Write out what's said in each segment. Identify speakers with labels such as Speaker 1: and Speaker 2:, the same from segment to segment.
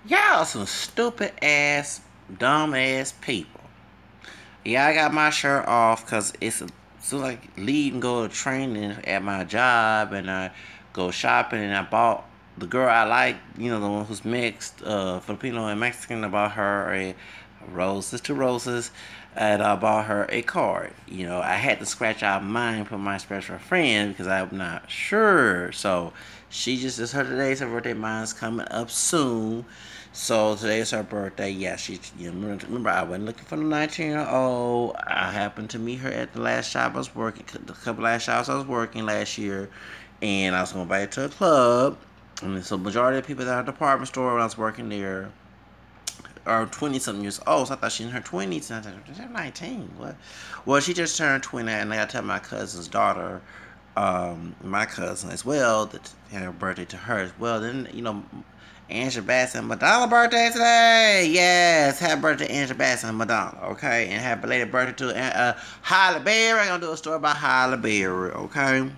Speaker 1: Y'all some stupid ass, dumb ass people. Yeah, I got my shirt off because it's like leave and go to training at my job, and I go shopping, and I bought the girl I like, the one who's mixed, Filipino and Mexican. I bought her a roses to roses, and I bought her a card. I had to scratch out mine for my special friend because I'm not sure. So she just is her today's her birthday. Mine's coming up soon. So today's her birthday. Yeah, remember I wasn't looking for the 19-year-old. I happened to meet her at the last shop I was working, the couple last shops I was working last year, and I was going to buy her to a club. And so majority of the people at the department store when I was working there are 20 something years old. So I thought she in her 20s, and I said, she's 19. What? Well, she just turned 20, and I got to tell my cousin's daughter, my cousin as well, that had her birthday to her as well. Then Angela Bassett and Madonna birthday today. Yes, happy birthday Angela Bassett and Madonna. Okay, and happy belated birthday to Halle Berry. I'm gonna do a story about Halle Berry. Okay.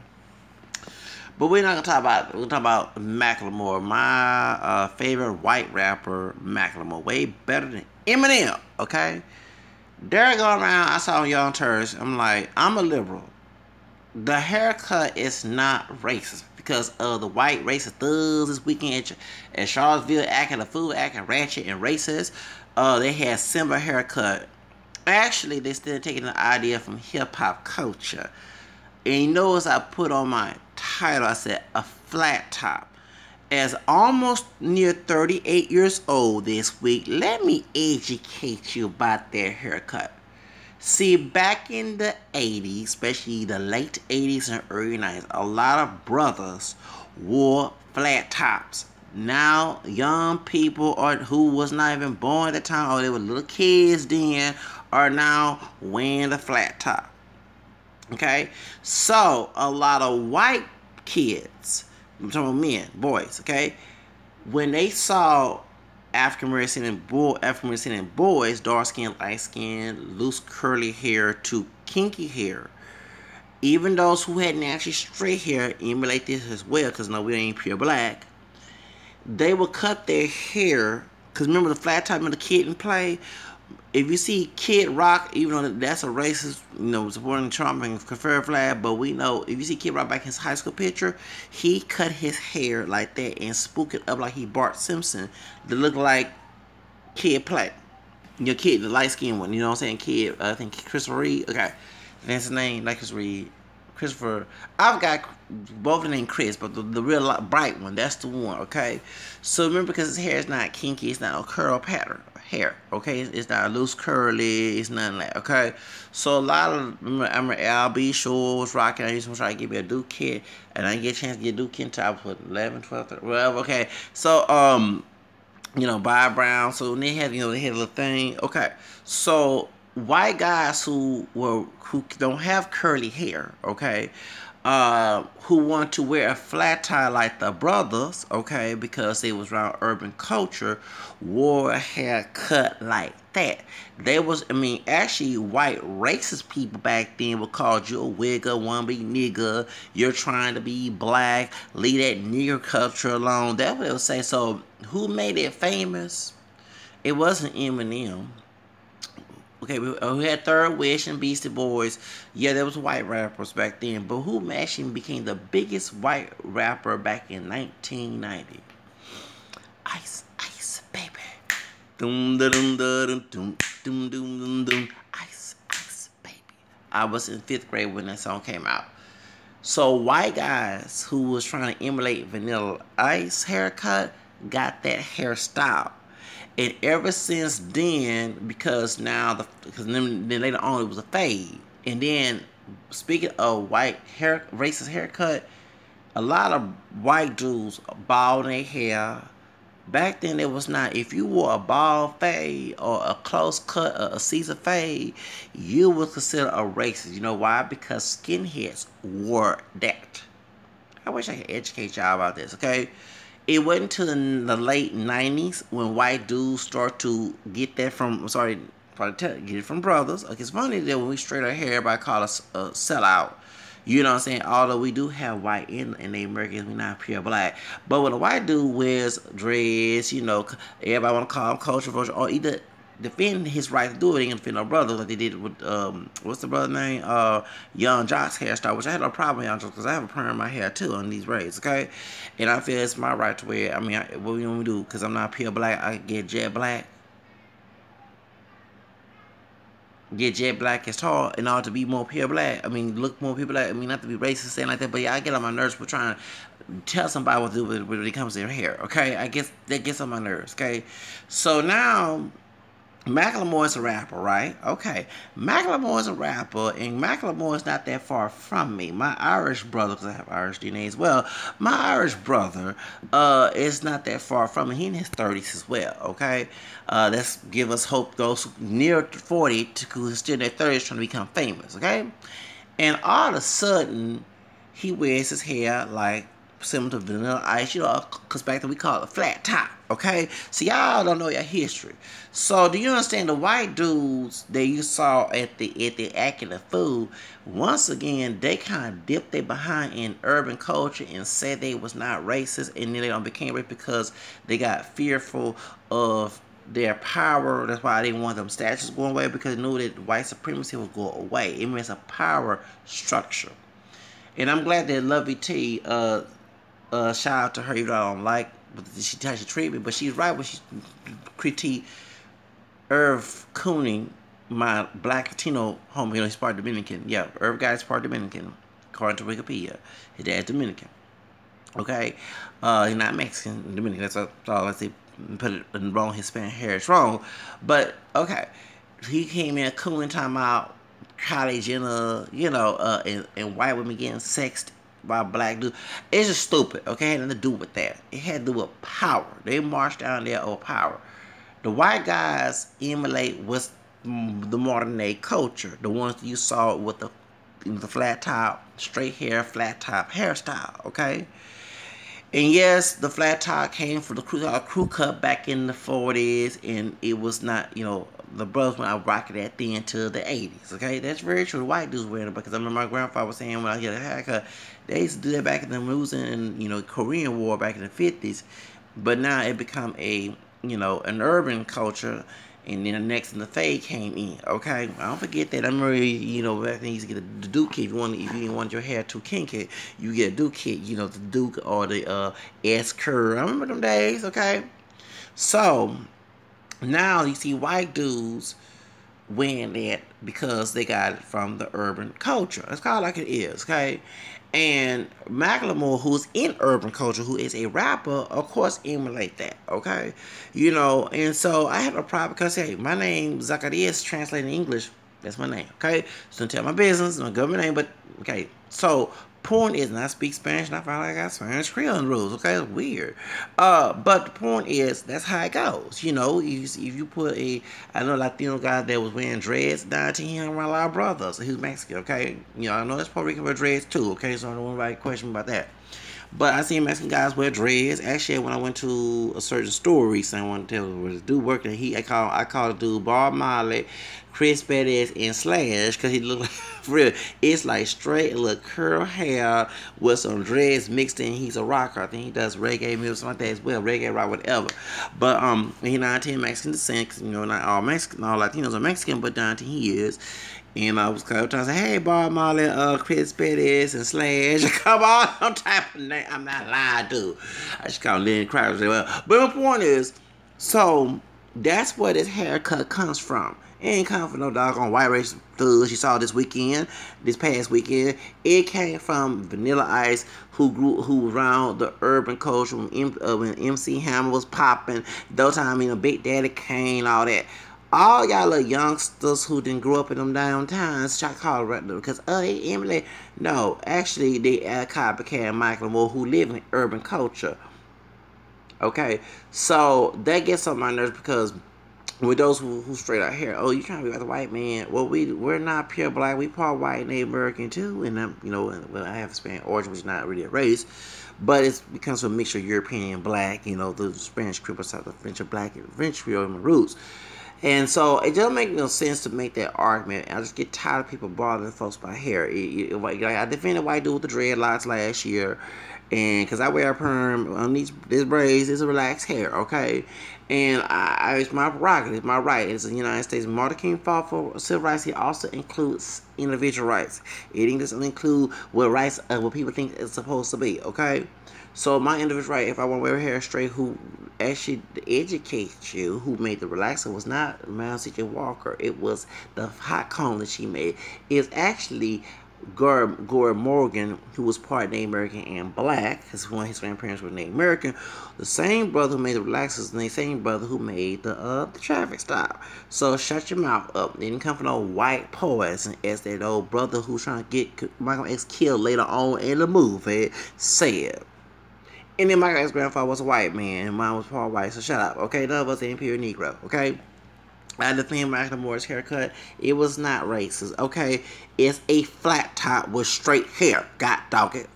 Speaker 1: But we're not gonna talk about. We're gonna talk about Macklemore, my favorite white rapper, Macklemore, way better than Eminem. Okay, they're going around. I saw Young Turks. I'm like, I'm a liberal. The haircut is not racist because of the white racist thugs this weekend at Charlottesville acting a fool, acting ratchet and racist. They had similar haircut. Actually, they still taking the idea from hip hop culture. And you notice I put on my title, I said a flat top. As almost near 38 years old this week, let me educate you about their haircut. See, back in the 80s, especially the late 80s and early 90s, a lot of brothers wore flat tops. Now, young people who was not even born at the time, or they were little kids then, are now wearing the flat top. Okay? So, a lot of white kids, I'm talking about men, boys, okay? When they saw African American boys, dark skin, light skin, loose curly hair to kinky hair. Even those who had naturally straight hair emulate this as well, because no, we ain't pure black. They would cut their hair, because remember the flat top in the Kid and Play? If you see Kid Rock, even though that's a racist, supporting Trump and Confederate flag, but we know if you see Kid Rock back in his high school picture, he cut his hair like that and spook it up like he Bart Simpson to look like Kid Play. Your kid, the light skinned one, you know what I'm saying? Kid, I think Christopher Reed. Okay, that's his name, like Christopher Reed. Christopher, I've got both of them named Chris, but the real bright one, that's the one, okay? So remember, because his hair is not kinky, it's not a curl pattern hair, okay? It's not loose curly, it's nothing like that, okay? So a lot of, remember LB Shore was rocking, I used to try to give me a Duke kit, and I didn't get a chance to get a Duke kit until I was, 11, 12, 13, whatever, okay? So, Bob Brown, so they had, they had a little thing, okay? So, white guys who don't have curly hair, okay, who want to wear a flat tie like the brothers, okay, because they was around urban culture, wore a haircut like that. They was, actually white racist people back then would call you a wigger, wanna be nigger, you're trying to be black, leave that nigger culture alone. That's what they would say. So who made it famous? It wasn't Eminem. Okay, we had Third Wish and Beastie Boys. Yeah, there was white rappers back then. But who actually became the biggest white rapper back in 1990? Ice, Ice, baby. Dum da dum da dum dum dum dum dum. Ice, Ice, baby. I was in 5th grade when that song came out. So white guys who was trying to emulate Vanilla Ice haircut got that hairstyle. And ever since then, because then later on it was a fade. And then, speaking of racist haircut, a lot of white dudes bald their hair. Back then, it was not. If you wore a bald fade or a close cut or a Caesar fade, you was considered a racist. You know why? Because skinheads wore that. I wish I could educate y'all about this, okay? It wasn't until the late 90s when white dudes start to get that from, get it from brothers. Like, it's funny that when we straight our hair, everybody call us a sellout. You know what I'm saying? Although we do have white in the Americans, we're not pure black. But when a white dude wears dreads, you know, everybody want to call him cultural, or either defend his right to do it, ain't gonna defend no brother like they did with what's the brother name? Young Jock's hairstyle, which I had no problem with Young Jock because I have a perm in my hair too on these braids, okay? And I feel it's my right to wear. I mean, what we want to do? Because I'm not pure black, I get jet black. Get jet black as tall in order to be more pure black. I mean, look more pure black. I mean, not to be racist, saying like that, but yeah, I get on my nerves for trying to tell somebody what to do when it comes to their hair. Okay, I guess that gets on my nerves. Okay, so now Macklemore is a rapper, right? Okay. Macklemore is a rapper, and Macklemore is not that far from me. My Irish brother, because I have Irish DNA as well, my Irish brother is not that far from me. He in his 30s as well, okay? Let's give us hope those near 40 who still in their 30s trying to become famous, okay? And all of a sudden, he wears his hair like similar to Vanilla Ice, you know, because back then we call it a flat top, okay? So y'all don't know your history. So do you understand the white dudes that you saw at the Acting the Fool, once again, they kind of dipped their behind in urban culture and said they was not racist, and then they don't became racist because they got fearful of their power. That's why they didn't want them statues going away, because they knew that white supremacy would go away. It means a power structure. And I'm glad that Lovey T shout out to her, even though I don't like she treat me, but she's right when she critique Irv Cooney, my black Latino homie. You know, he's part Dominican. Yeah, Irv guy's part Dominican, according to Wikipedia. His dad's Dominican. Okay, he's not Mexican. Dominican. That's all. Let's say put it in wrong Hispanic heritage wrong, but okay, he came in cooling time out college in you know and white women getting sexed by a black dude. It's just stupid, okay? It had nothing to do with that. It had to do with power. They marched down there over power. The white guys emulate what's the modern day culture. The ones that you saw with the flat top, straight hair, flat top hairstyle, okay? And yes, the flat top came from the crew cut back in the 40s, and it was not, you know, the brothers went out rocking that thing till the 80s, okay? That's very true. The white dudes wearing it, because I remember my grandfather was saying when I get a haircut, they used to do that back in the movies in, you know, Korean War back in the 50s. But now it become a, you know, an urban culture, and then the next in the fade came in, okay? I don't forget that. I remember, you know, back then you used to get the Duke kit. If you didn't want your hair too kinky, you get a Duke kit, you know, the Duke or the S curve. I remember them days, okay? So now you see white dudes wearing that because they got it from the urban culture. It's called like it is, okay? And Macklemore, who's in urban culture, who is a rapper, of course, emulate that, okay? You know, and so I have a problem because, hey, my name, Zacarias, translated in English, that's my name, okay? So don't tell my business, my government name, but, okay. So, porn is, and I speak Spanish, and I finally got Spanish Creole rules, okay? It's weird. But the point is, that's how it goes. You know, if you put I know a Latino guy that was wearing dreads down to him around a lot of brothers. He was Mexican, okay? You know, I know that's Puerto Rican wear dreads too, okay? So I don't want anybody to question me about that. But I seen Mexican guys wear dreads. Actually, when I went to a certain store recently, I want to tell you where this dude worked there. I called the dude Bob Marley, Chris Bettis, and Slash, because he looked like, for real, it's like straight little curl hair with some dreads mixed in. He's a rocker. I think he does reggae music, something like that as well, reggae rock, whatever. But he's not Mexican descent, because, you know, not all Mexican, all Latinos are Mexican, but down to he is. And I was trying to say, hey, Bob Marley, Chris Bettis, and Slash. Come on, I'm type of name. I'm not lying, dude. I just call him Lenny Kravitz as well. But the point is, so that's where this haircut comes from. It ain't come from no doggone white race thugs you saw this past weekend. It came from Vanilla Ice, who around the urban culture when MC Hammer was popping. Those time, you know, Big Daddy Kane, all that. All y'all little youngsters who didn't grow up in them downtowns, try to call it because they emulate. No, actually they copycat Macklemore, who live in urban culture. Okay, so that gets on my nerves because with those who straight out here, oh, you trying to be like the white man? Well, we're not pure black. We part white and American too, and you know, well, I have a Spanish origin, which is not really a race, but it becomes a mixture of European and black. You know, the Spanish Creole, the French black, and French Creole, and my roots. And so it doesn't make no sense to make that argument. I just get tired of people bothering folks by hair. Like I defended a white dude with the dreadlocks last year, and because I wear a perm on these braids, it's a relaxed hair, okay. And it's my prerogative, it's my right. It's the United States. Martin King fought for civil rights. He also includes individual rights. It doesn't include what rights what people think it's supposed to be, okay. So my individual right, if I want to wear hair straight, who actually educates you, who made the relaxer was not Mount C.J. Walker. It was the hot comb that she made. It's actually Gore Morgan, who was part Native American and black, because one of his grandparents were Native American. The same brother who made the relaxers, and the same brother who made the traffic stop. So shut your mouth up. They didn't come from no white poison, as that old brother who's trying to get Michael X killed later on in the movie said. And then my ex-grandfather was a white man, and mine was part white, so shut up, okay? None of us ain't pure Negro, okay? I defend Macklemore's haircut. It was not racist, okay? It's a flat top with straight hair. God dog it.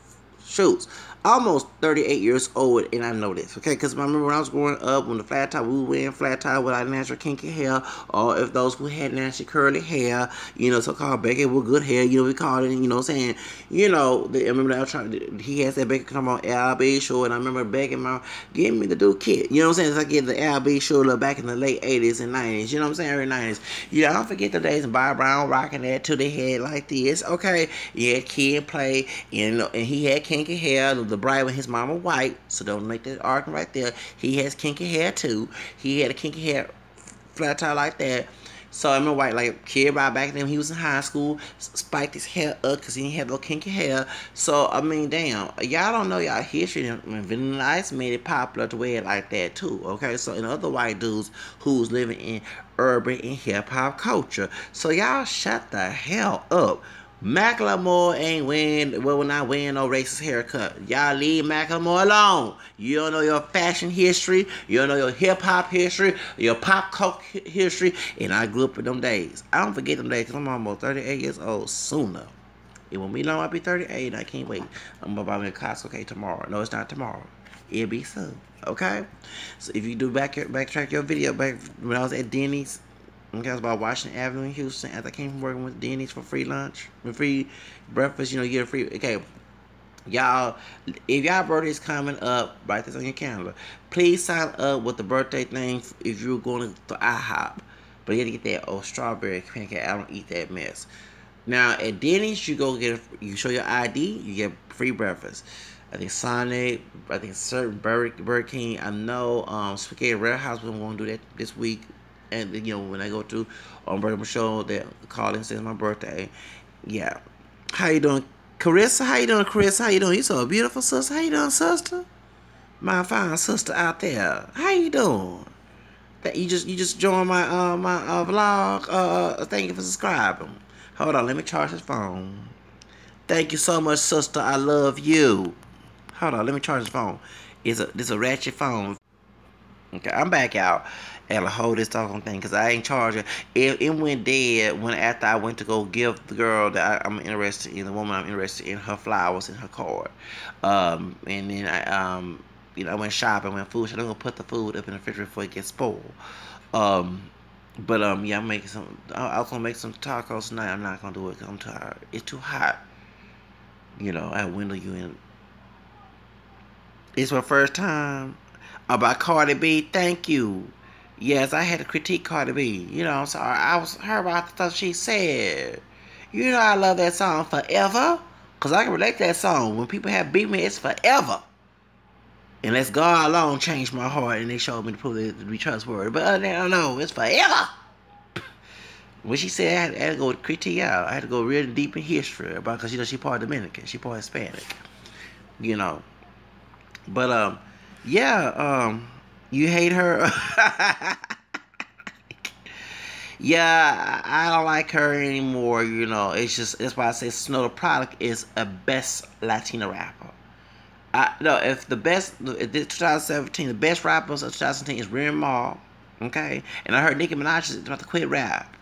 Speaker 1: Shoots. Almost 38 years old, and I know this, okay? Because I remember when I was growing up, when the flat top, we were wearing flat top with our natural kinky hair, or if those who had naturally curly hair, you know, so-called Becky with good hair, you know, we called it, you know what I'm saying? You know, I remember that I was trying, he has that Becky come on LB show, and I remember Becky giving me the dude kid, you know what I'm saying? It's like getting the LB show back in the late 80s and 90s, you know what I'm saying? Early 90s. You know, I don't forget the days of Bob Brown rocking that to the head like this, okay? Yeah, Kid play, and he had kinky hair, the bright when his mama white, so don't make that argument right there. He has kinky hair too. He had a kinky hair flat top like that. So I'm a white, like Kid Rock back then, he was in high school, spiked his hair up because he didn't have no kinky hair. So I mean, damn, y'all don't know y'all history. And Vanilla Ice made it popular to wear it like that too. Okay, so and other white dudes who's living in urban and hip hop culture. So y'all shut the hell up. Macklemore ain't wearing, well, we're not wearing no racist haircut. Y'all leave Macklemore alone. You don't know your fashion history. You don't know your hip-hop history, your pop culture history, and I grew up in them days. I don't forget them days because I'm almost 38 years old sooner. It won't be long, I'll be 38, and I can't wait. I'm going to buy me a Costco cake tomorrow. No, it's not tomorrow. It'll be soon, okay? So if you do backtrack your video back when I was at Denny's, okay, I was about Washington Avenue in Houston after I came from working with Denny's for free lunch, for free breakfast, you know, you get a free, okay. Y'all, if y'all birthday's coming up, write this on your calendar. Please sign up with the birthday thing if you're going to IHOP. But you gotta get that strawberry pancake. I don't eat that mess. Now, at Denny's, you go you show your ID, you get free breakfast. I think Sonic, I think certain Burger King, I know Spaghetti Red House, we're going to do that this week. And you know, when I go to Burger Show, they call and says my birthday. Yeah. How you doing, Carissa? How you doing, Chris? How you doing? You so beautiful, sister. How you doing, sister? My fine sister out there. How you doing? That you just joined my vlog. Thank you for subscribing. Hold on, let me charge this phone. Thank you so much, sister. I love you. Hold on, let me charge this phone. This a ratchet phone. Okay, I'm back out. And I hold this doggone thing because I ain't charging. It went dead after I went to go give the girl that I'm interested in, the woman I'm interested in, her flowers and her card. And then I went shopping, went food shopping. I'm gonna put the food up in the refrigerator before it gets spoiled. Yeah, I'm making some. I was gonna make some tacos tonight. I'm not gonna do it because I'm tired. It's too hot. You know, I window you in. It's my first time about Cardi B. Thank you. Yes, I had to critique Cardi B. You know, I'm sorry. I was heard about the stuff she said. You know, I love that song Forever. Because I can relate to that song. When people have beat me, it's forever. Unless God alone changed my heart and they showed me to prove it to be trustworthy. But other than that, I don't know. It's forever. When she said I had to go critique out, I had to go real deep in history about, because you know she part Dominican, she part Hispanic. You know. But yeah, you hate her. Yeah, I don't like her anymore, you know. That's why I say Snow the Product is a best Latina rapper. If 2017, the best rappers of 2017 is Remy Ma, okay? And I heard Nicki Minaj is about to quit rap.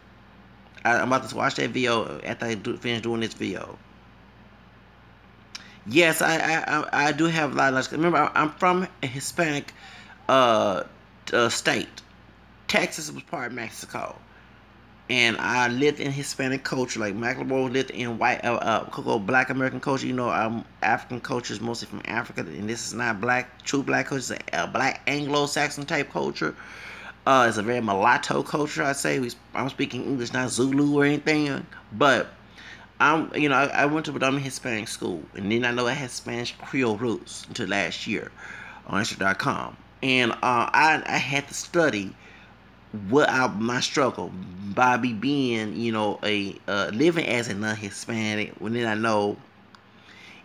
Speaker 1: I'm about to watch that video after I finish doing this video. Yes, I do have a lot of. Remember, I'm from a Hispanic state, Texas was part of Mexico. And I lived in Hispanic culture, like Macklemore lived in white, Black American culture. You know, African culture is mostly from Africa, and this is not true black culture. It's a Black Anglo-Saxon type culture. It's a very mulatto culture, I'd say. I'm speaking English, not Zulu or anything, but I went to predominantly Hispanic school, and then I know I had Spanish Creole roots until last year on Instagram.com, and I had to study my struggle by me being, a living as a non-Hispanic. When then I know,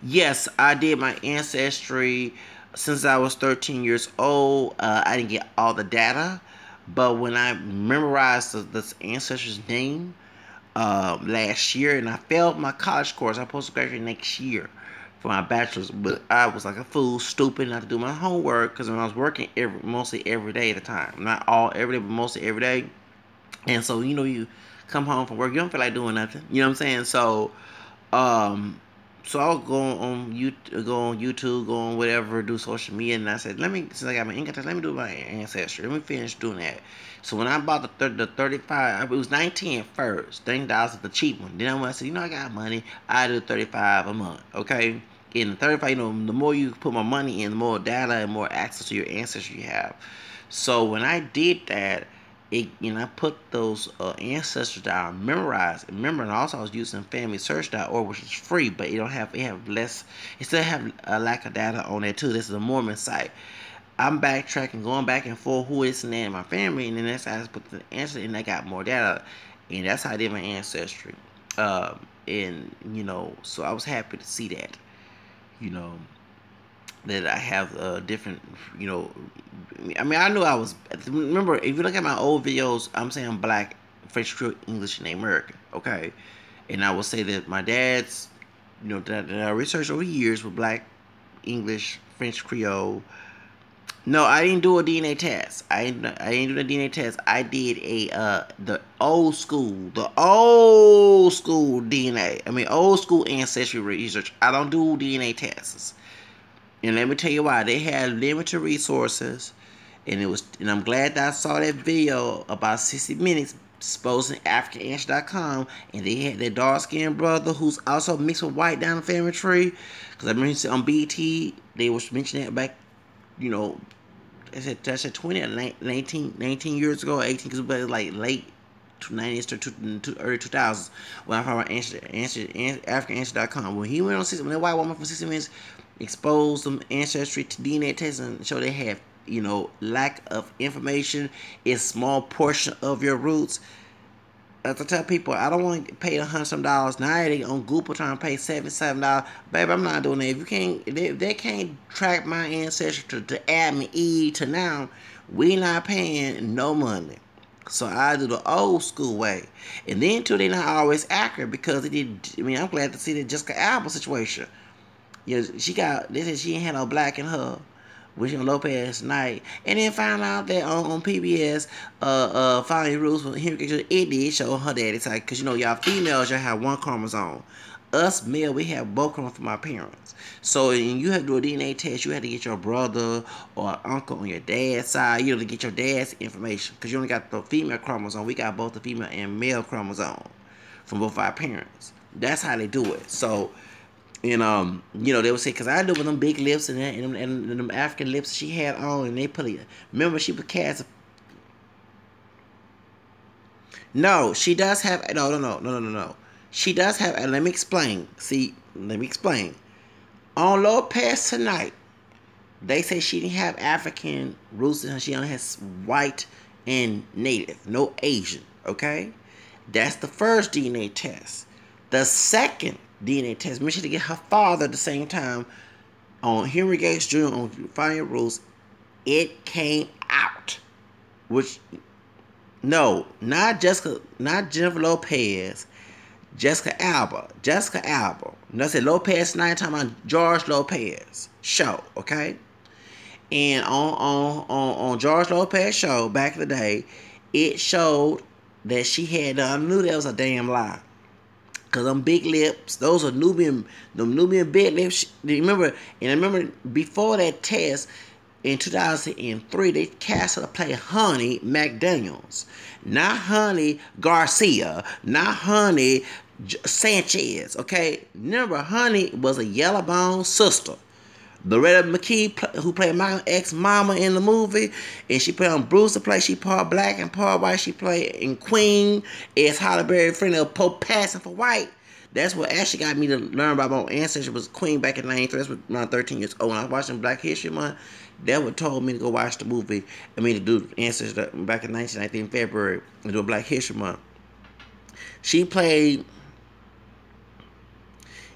Speaker 1: yes, I did my ancestry since I was 13 years old. I didn't get all the data, but when I memorized the ancestor's name last year, and I failed my college course, I'm supposed to graduate next year for my bachelor's, but I was like a fool, stupid not to do my homework, because when I was working mostly every day at a time, not all every day, but mostly every day, and so you come home from work, you don't feel like doing nothing, you know what I'm saying? Um, so I'll go on YouTube, go on whatever, do social media, and I said, since I got my income tax, let me do my ancestry, let me finish doing that. So when I bought the 35, it was 19 at first, $30 the cheap one. Then I said, I got money, I do 35 a month, okay? In the 35, the more you put more money in, the more data and more access to your ancestry you have. So when I did that, I put those ancestors down, memorized. Remember, and also I was using FamilySearch.org, which is free, but it still have a lack of data on it too. This is a Mormon site. I'm backtracking, going back and forth who is the name of my family, and then that's how I put the answer, and I got more data, and that's how I did my ancestry. So I was happy to see that, that I have different, I knew I was. Remember, if you look at my old videos, I'm saying Black, French, Creole, English, and American, okay? And I will say that my dad's, that I researched over years with Black, English, French, Creole. No, I didn't do a DNA test. I didn't do the DNA test. I did the old school DNA. Old school ancestry research. I don't do DNA tests. And let me tell you why. They had limited resources, and I'm glad that I saw that video about 60 minutes exposing AfricanAnswer.com, and they had their dark-skinned brother who's also mixed with white down the family tree. Because I remember on BT, they was mentioning that back, I said 20 or 19 years ago, 18, because it was like late 90s to early 2000s when I found AfricanAnswer.com. When he went on 60, when that white woman for 60 minutes exposed some ancestry to DNA tests and showed they have, lack of information, is small portion of your roots. As I tell people, I don't want to pay $100 some. Now they on Google trying to pay $77. Baby, I'm not doing that. If they can't track my ancestry to add me E to now, we not paying no money. So I do the old school way. And then too, they're not always accurate, because I'm glad to see the Jessica Alba situation. They said she ain't had no black in her, which on Lopez night, and then found out that on PBS, Following Rules from Henry, it did show her daddy side, because y'all females, y'all have one chromosome. Us male, we have both chromosomes from our parents. So when you have to do a DNA test, you have to get your brother or uncle on your dad's side, to get your dad's information, because you only got the female chromosome. We got both the female and male chromosome from both our parents. That's how they do it. So. And they would say, because I knew with them big lips and them African lips she had on, and they put it. Remember, she would cast. No, she does have. No. She does have. Let me explain. On Lopez tonight, they say she didn't have African roots in her. She only has white and native, no Asian. Okay, that's the first DNA test. The second DNA test, mentioned to get her father at the same time on Henry Gates Jr. on Finding Rules, it came out. Not Jennifer Lopez, Jessica Alba. And I said Lopez tonight, talking about George Lopez show, okay? And on George Lopez show back in the day, it showed that she had. I knew that was a damn lie. Cause them big lips, those are Nubian big lips. I remember before that test, in 2003, they cast her to play Honey McDaniels. Not Honey Garcia, not Honey Sanchez, okay? Remember, Honey was a yellow bone sister. Loretta McKee, who played my ex-mama in the movie, and she played on Bruce to play. She part black and part white. She played in Queen as Halle Berry, friend of Pope Passing for White. That's what actually got me to learn about my ancestry was Queen back in '93. That's when I was 13 years old. When I was watching Black History Month, that what told me to go watch the movie. I mean, to do ancestry back in 1990 in February and do a Black History Month. She played.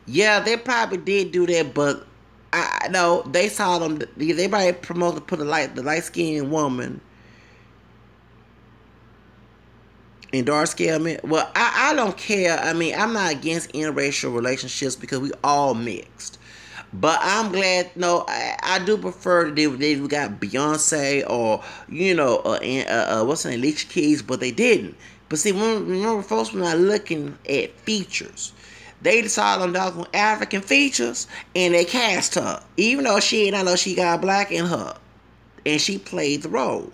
Speaker 1: Yeah, they probably did do that, but I know they saw them. They probably promoted to put the light skinned woman in dark skinned men. Well, I don't care. I mean, I'm not against interracial relationships because we all mixed. But I'm glad. No, I do prefer they got Beyonce or what's her name, Alicia Keys, but they didn't. But see, remember, folks were not looking at features. They decided on doggone African features, and they cast her. Even though I know she got black in her. And she played the role.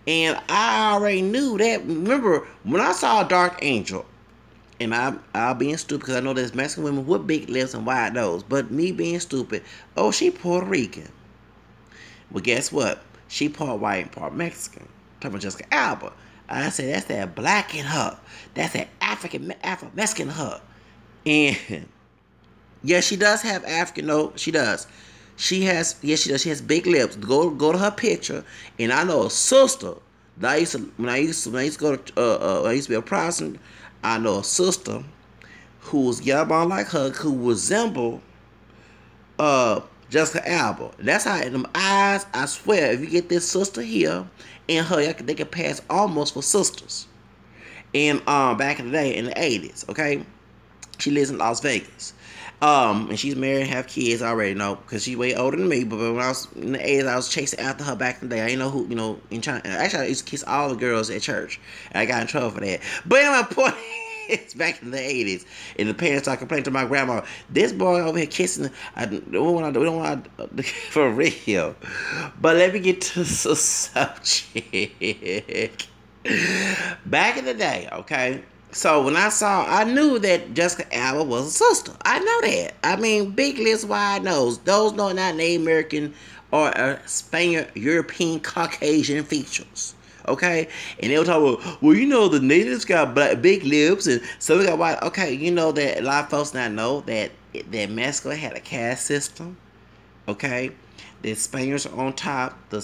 Speaker 1: And I already knew that. Remember, when I saw Dark Angel, and I'll being stupid because I know there's Mexican women with big lips and wide nose. But me being stupid, oh, she Puerto Rican. Well, guess what? She part white and part Mexican. Talking about Jessica Alba. I said, that's that black in her. That's that Afro-Mexican in her. And yeah, she does have African. No, she does. She has. Yes, she does. She has big lips. Go to her picture, and I know a sister. That when I used to go to I used to be a Protestant. I know a sister who was yellow blonde like her, who resembled Jessica Alba. That's how in them eyes. I swear, if you get this sister here and her, they can pass almost for sisters. And back in the day, in the 80s, okay. She lives in Las Vegas. And she's married and have kids. I already know because she's way older than me. But when I was in the 80s, I was chasing after her back in the day. I didn't know who, in China. Actually, I used to kiss all the girls at church. And I got in trouble for that. But anyway, my point is, back in the 80s, and the parents started complaining to my grandma, this boy over here kissing, we don't want to, for real. But let me get to the subject. Back in the day, okay? So when I knew that Jessica Alba was a sister. I know that. I mean, big lips, wide nose. Those not Native American or Spaniard, European, Caucasian features. Okay? And they were talking about, well, the natives got big lips and some got wide. Okay, you know that a lot of folks not know that Mexico had a caste system. Okay? The Spaniards are on top. The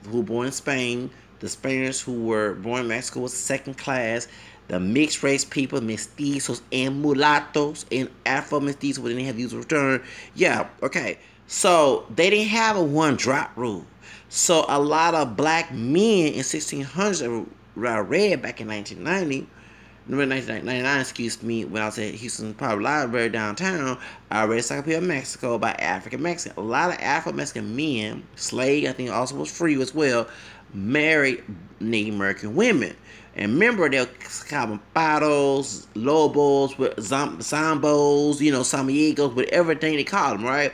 Speaker 1: who were born in Spain. The Spaniards who were born in Mexico was second class. The mixed race people, mestizos and mulattoes and Afro-mestizos, when they have used return. Yeah, okay. So they didn't have a one-drop rule. So a lot of black men in 1600s that I read back in 1999, excuse me, when I was at Houston Public Library downtown, I read Encyclopedia of Mexico by African Mexican. A lot of Afro-Mexican men, slave, I think also was free as well, married Native American women. And remember, they'll call them paros, lobos, zombos, samigos, whatever thing they call them, right?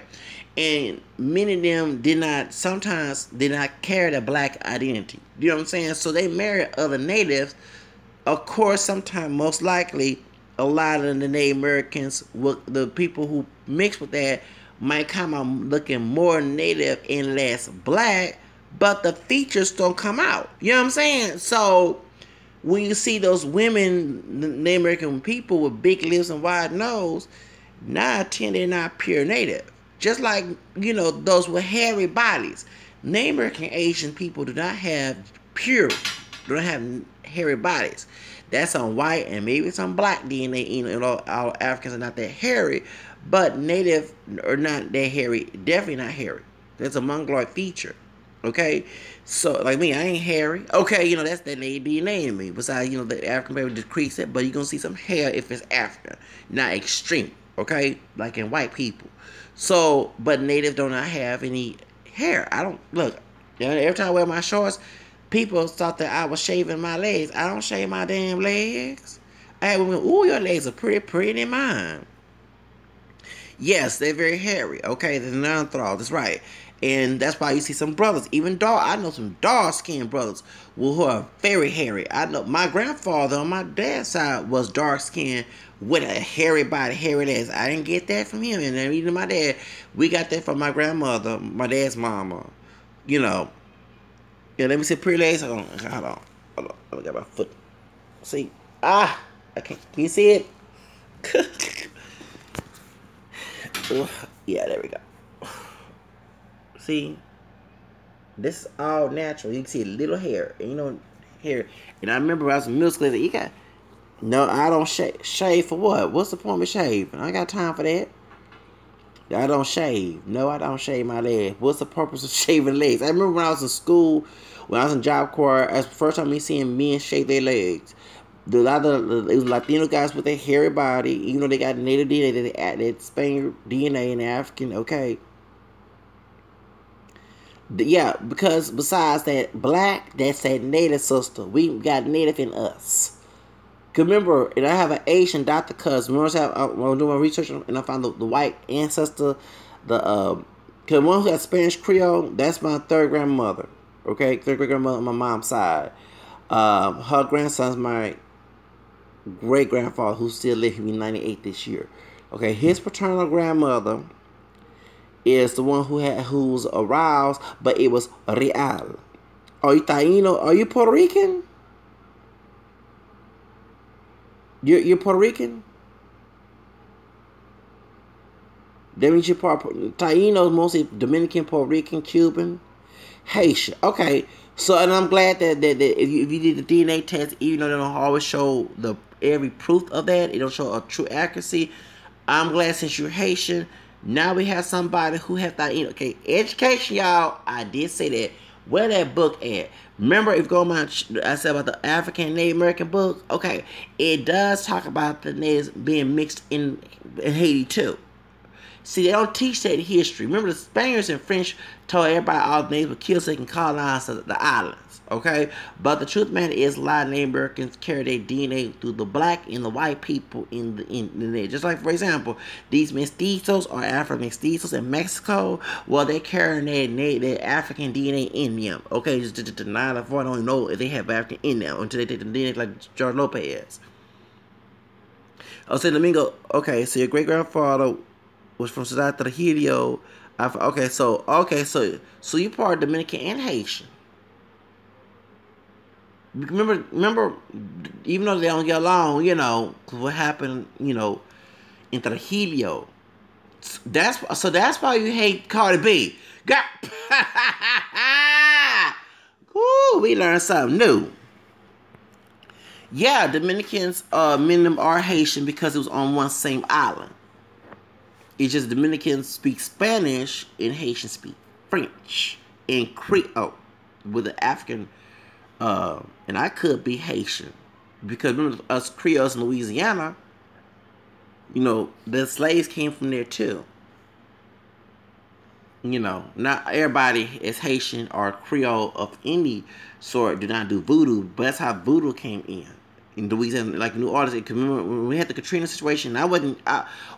Speaker 1: And many of them sometimes did not carry the black identity. You know what I'm saying? So they married other natives. Of course, sometimes, most likely, a lot of the Native Americans, the people who mix with that, might come out looking more native and less black, but the features don't come out. You know what I'm saying? So when you see those women, Native American people with big lips and wide nose, 9 out of 10, they're not pure native. Just like, those with hairy bodies. Native American Asian people do not have hairy bodies. That's on white and maybe some black DNA. All Africans are not that hairy, but native are not that hairy. Definitely not hairy. That's a mongoloid feature. Okay, so like me, I ain't hairy. Okay, that's that native DNA in me. Besides, the African baby decrease it, but you're gonna see some hair if it's African, not extreme. Okay, like in white people. So, but natives do not have any hair. I don't look. Every time I wear my shorts, people thought that I was shaving my legs. I don't shave my damn legs. I had women, ooh, your legs are pretty than mine. Yes, they're very hairy. Okay, they're non-thrall. That's right. And that's why you see some brothers, even dark. I know some dark-skinned brothers who are very hairy. I know my grandfather on my dad's side was dark-skinned with a hairy body, hairy legs. I didn't get that from him, and then even my dad, we got that from my grandmother, my dad's mama. You know. Yeah, let me see pretty legs. Hold on. I got my foot. See, I can't. Can you see it? Yeah, there we go. See, this is all natural. You can see a little hair, hair. And I remember when I was in middle school, you got, no, I don't shave for what? What's the point of shaving? I ain't got time for that. I don't shave. No, I don't shave my legs. What's the purpose of shaving legs? I remember when I was in school, when I was in Job Corps, that's the first time me seeing men shave their legs. A lot of it was Latino guys with their hairy body, even though they got native DNA, they Spaniard DNA and African, okay. Yeah, because besides that black, that's that native sister. We got native in us. Cause remember, and I have an Asian doctor cousin. Remember, I was doing my research and I found the white ancestor. Cause one who got Spanish Creole, that's my third grandmother. Okay, third great grandmother on my mom's side. Her grandson's my great grandfather who still lived. He'll be 98 this year. Okay, his paternal grandmother is the one who was aroused, but it was Real. Are you Taino? Are you Puerto Rican? You're Puerto Rican? That means you're Taino, mostly Dominican, Puerto Rican, Cuban, Haitian. Okay, so and I'm glad that if you did the DNA test, even though they don't always show every proof of that, it don't show a true accuracy. I'm glad since you're Haitian, now we have somebody who has Taino. Okay, education, y'all. I did say that. Where that book at? Remember, if you go on I said about the African Native American book. Okay, it does talk about the natives being mixed in Haiti too. See, they don't teach that history. Remember, the Spaniards and French told everybody all the natives were killed so they can colonize the islands. Okay, but the truth, man, is a lot of Native Americans carry their DNA through the black and the white people in the just like, for example, these mestizos or Afro mestizos in Mexico. Well, they carry their African DNA in them. Okay, just to 9 or 4 don't know if they have African in them until they take the DNA like George Lopez. Jose Domingo. Okay, so your great grandfather was from Ciudad Trujillo. So you part Dominican and Haitian. Remember, even though they don't get along, what happened, in Trujillo. That's why you hate Cardi B. Ooh, we learned something new. Yeah, Dominicans, many of them are Haitian because it was on one same island. It's just Dominicans speak Spanish and Haitians speak French and Creole with the African. And I could be Haitian because remember us Creoles in Louisiana, the slaves came from there too. Not everybody is Haitian or Creole of any sort do not do voodoo, but that's how voodoo came in Louisiana, like New Orleans. Remember when we had the Katrina situation?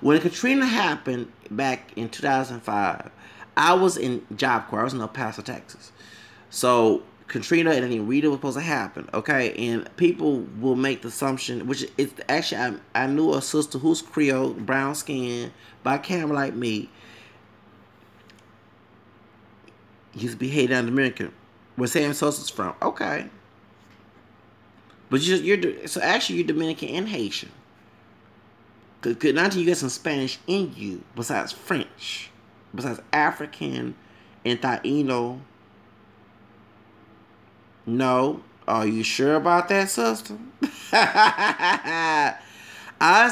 Speaker 1: When Katrina happened back in 2005, I was in Job Corps. I was in El Paso, Texas. So Katrina and then Rita was supposed to happen, okay? And people will make the assumption, which is actually, I knew a sister who's Creole, brown skin, by camera like me. Used to be Haiti and Dominican. Where Sam Sosa's from, okay. But so actually you're Dominican and Haitian. Not until you get some Spanish in you, besides French, besides African and Taino. No. Are you sure about that, sister? I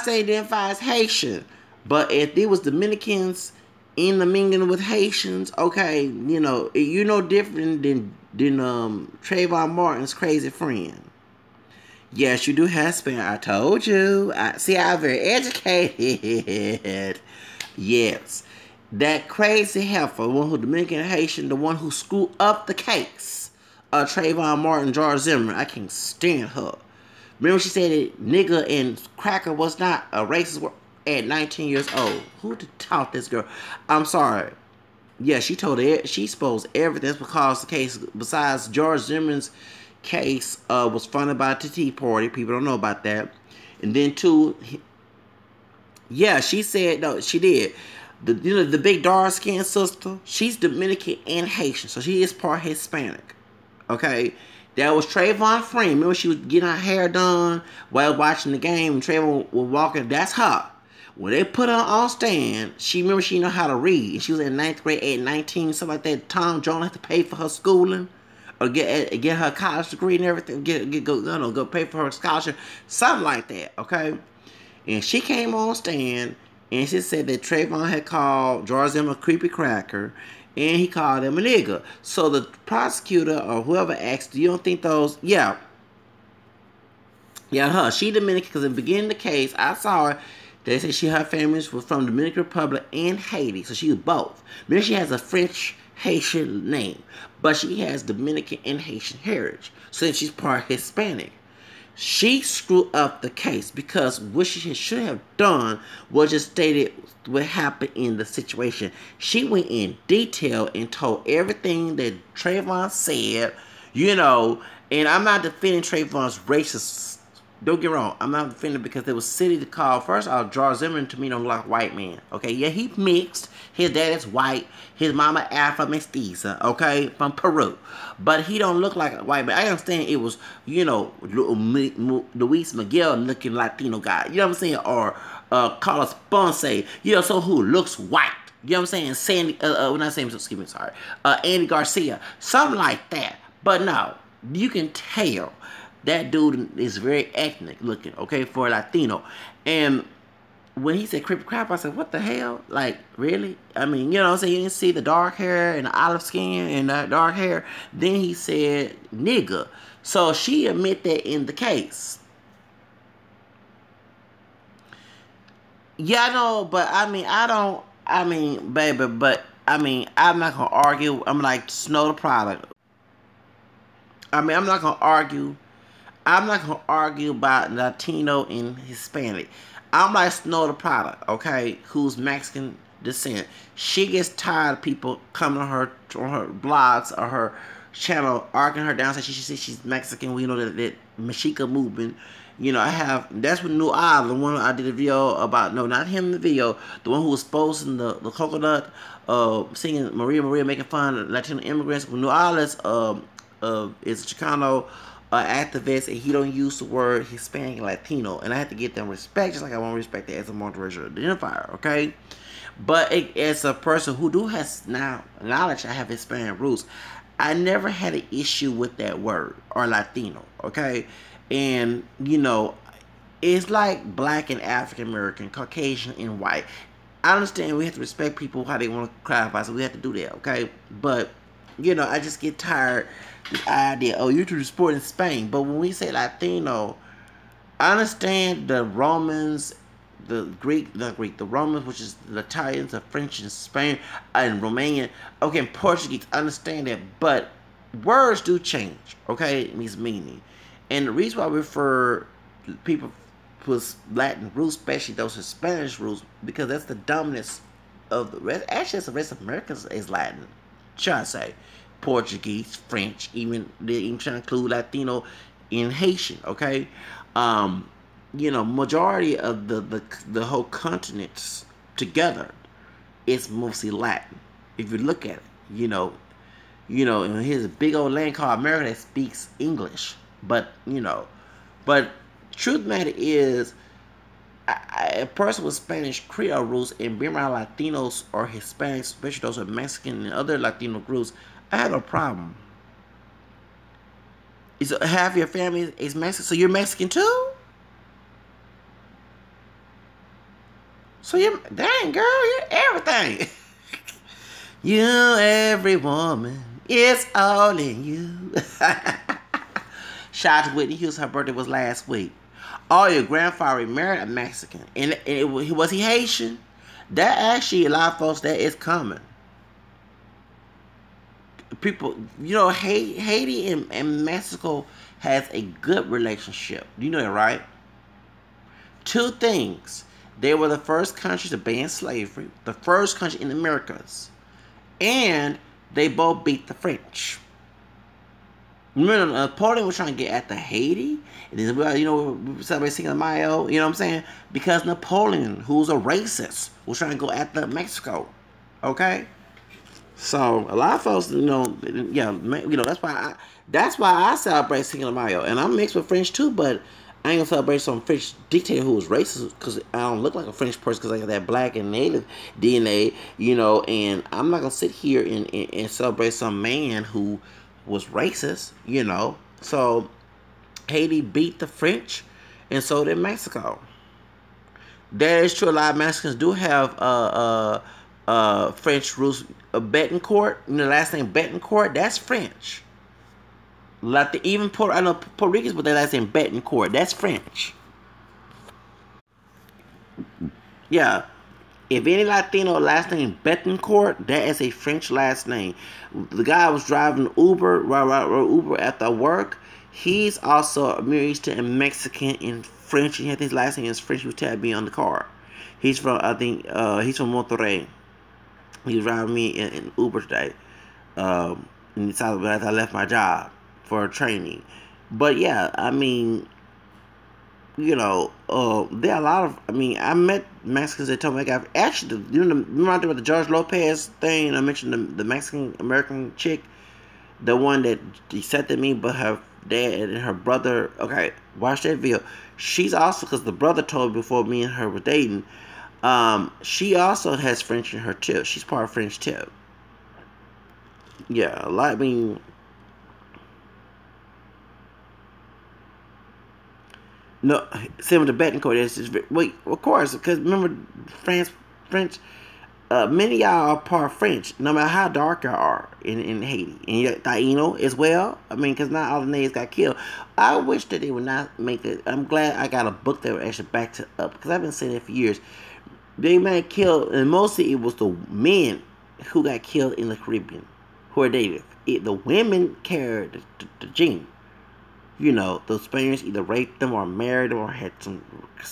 Speaker 1: say identify as Haitian. But if there was Dominicans in the mingling with Haitians, okay, you're no different than Trayvon Martin's crazy friend. Yes, you do have Spanish. I told you. I'm very educated. Yes. That crazy heifer, the one who Dominican Haitian, the one who screwed up the case. Trayvon Martin, George Zimmerman. I can't stand her. Remember she said that nigga and cracker was not a racist word at 19 years old. Who taught this girl? I'm sorry. Yeah, she told it. She exposed everything. That's because the case, besides George Zimmerman's case, was funded by the Tea Party. People don't know about that. And then too, yeah, she said no. She did. The big dark skinned sister. She's Dominican and Haitian, so she is part Hispanic. Okay, that was Trayvon Freeman. Remember, she was getting her hair done while watching the game, and Trayvon was walking. That's her. When they put her on stand, she remember she know how to read. And she was in ninth grade at 19, something like that. Tom Jones had to pay for her schooling or get her college degree and everything. Go pay for her scholarship, something like that. Okay, and she came on stand and she said that Trayvon had called George Zimmerman a creepy cracker, and he called him a nigga. So the prosecutor or whoever asked, "Do you don't think those?" Yeah, her. She Dominican because in the beginning of the case, I saw her. They said her family was from Dominican Republic and Haiti, so she was both. Maybe she has a French Haitian name, but she has Dominican and Haitian heritage, so she's part Hispanic. She screwed up the case because what she should have done was just stated what happened in the situation. She went in detail and told everything that Trayvon said, and I'm not defending Trayvon's racist. Don't get wrong, I'm not defending because it was silly to call. First off, George Zimmerman to me don't look like a white man. Okay, yeah, he mixed. His dad is white. His mama Afro mestiza. Okay, from Peru, but he don't look like a white man. I understand it was Luis Miguel looking Latino guy. You know what I'm saying? Or Carlos Ponce. So who looks white? You know what I'm saying? Sandy. Not saying. Excuse me. Sorry. Andy Garcia. Something like that. But no, you can tell. That dude is very ethnic looking, okay, for a Latino. And when he said creepy crap, I said, what the hell? Like, really? I mean, you know what I'm saying? You didn't see the dark hair and the olive skin and that dark hair. Then he said, nigga. So she admit that in the case. Yeah, I know, but I'm not going to argue. I'm like, Snow the product. I'm not going to argue. I'm not going to argue about Latino and Hispanic. I'm like Snow the product, okay, who's Mexican descent. She gets tired of people coming on her blogs or her channel, arguing her down, saying she's Mexican. We know that Mexica movement. That's what New Island, the one I did a video about, no, not him in the video, the one who was posting the coconut, singing Maria, making fun of Latino immigrants. New Island's is Chicano activist, and he don't use the word Hispanic and Latino, and I have to give them respect, just like I want to respect it as a multiracial identifier, okay? But as a person who has now knowledge I have Hispanic roots, I never had an issue with that word, or Latino, okay? And, it's like black and African American, Caucasian and white. I understand we have to respect people how they want to clarify, so we have to do that, okay? But, I just get tired the idea, you're to sport in Spain. But when we say Latino, I understand the Romans, the Romans, which is the Italians, the French, and Spain, and Romanian, okay, and Portuguese, I understand that, but words do change, okay, it means meaning. And the reason why we refer people with Latin roots, especially those with Spanish roots, because that's the dominance of the rest. Actually, it's the rest of America is Latin, should I say. Portuguese, French, even trying to include Latino and Haitian, okay? Majority of the whole continents together, it's mostly Latin. If you look at it, and here's a big old land called America that speaks English. But truth matter is, a person with Spanish Creole roots and being around Latinos or Hispanics, especially those with Mexican and other Latino groups, I have no problem. Half your family is Mexican, so you're Mexican too? So dang girl, you're everything. You, every woman, it's all in you. Shout out to Whitney Houston, her birthday was last week. Oh, your grandfather married a Mexican. And was he Haitian? That actually, a lot of folks, that is common. People, Haiti and Mexico has a good relationship. You know that, right? Two things. They were the first country to ban slavery. The first country in the Americas. and they both beat the French. Remember, Napoleon was trying to get at the Haiti, and then, you know, we celebrate Cinco de Mayo. You know what I'm saying? Because Napoleon, who's a racist, was trying to go after Mexico. Okay. So a lot of folks, you know, yeah, you know, that's why I celebrate Cinco de Mayo, and I'm mixed with French too, but I ain't gonna celebrate some French dictator who was racist because I don't look like a French person because I got that black and native DNA, you know, and I'm not gonna sit here and celebrate some man who was racist, you know. So Haiti beat the French, and so did Mexico. That is true. A lot of Mexicans do have French roots. Betancourt, you know, the last name Betancourt, that's French. Like even I know Puerto Ricans, but their last name Betancourt, that's French. Yeah. If any Latino last name Betancourt, that is a French last name. The guy was driving Uber, Uber after work. He's also a Middle Eastern and Mexican and French. He had his last name is French. He was tagged me on the car. He's from, I think, he's from Monterrey. He was driving me in Uber today. In the South, as I left my job for training. But yeah, I mean, you know, there are a lot of, I mean, I met Mexicans that told me, actually, you know, remember about the George Lopez thing? I mentioned the Mexican-American chick, the one that accepted me, but her dad and her brother, okay, watch that video. She's also, because the brother told me before me and her were dating, she also has French in her too. She's part of French too. Yeah, a lot, I mean, no, same with the Betancourt. It's just, wait, of course, because remember, French, many of y'all are part French, no matter how dark y'all are in Haiti. And you're Taino as well. I mean, because not all the natives got killed. I wish that they would not make it. I'm glad I got a book that would actually back it up, because I've been saying it for years. They might kill, and mostly it was the men who got killed in the Caribbean, who are native. The women carried the gene. You know, the Spaniards either raped them or married them or had some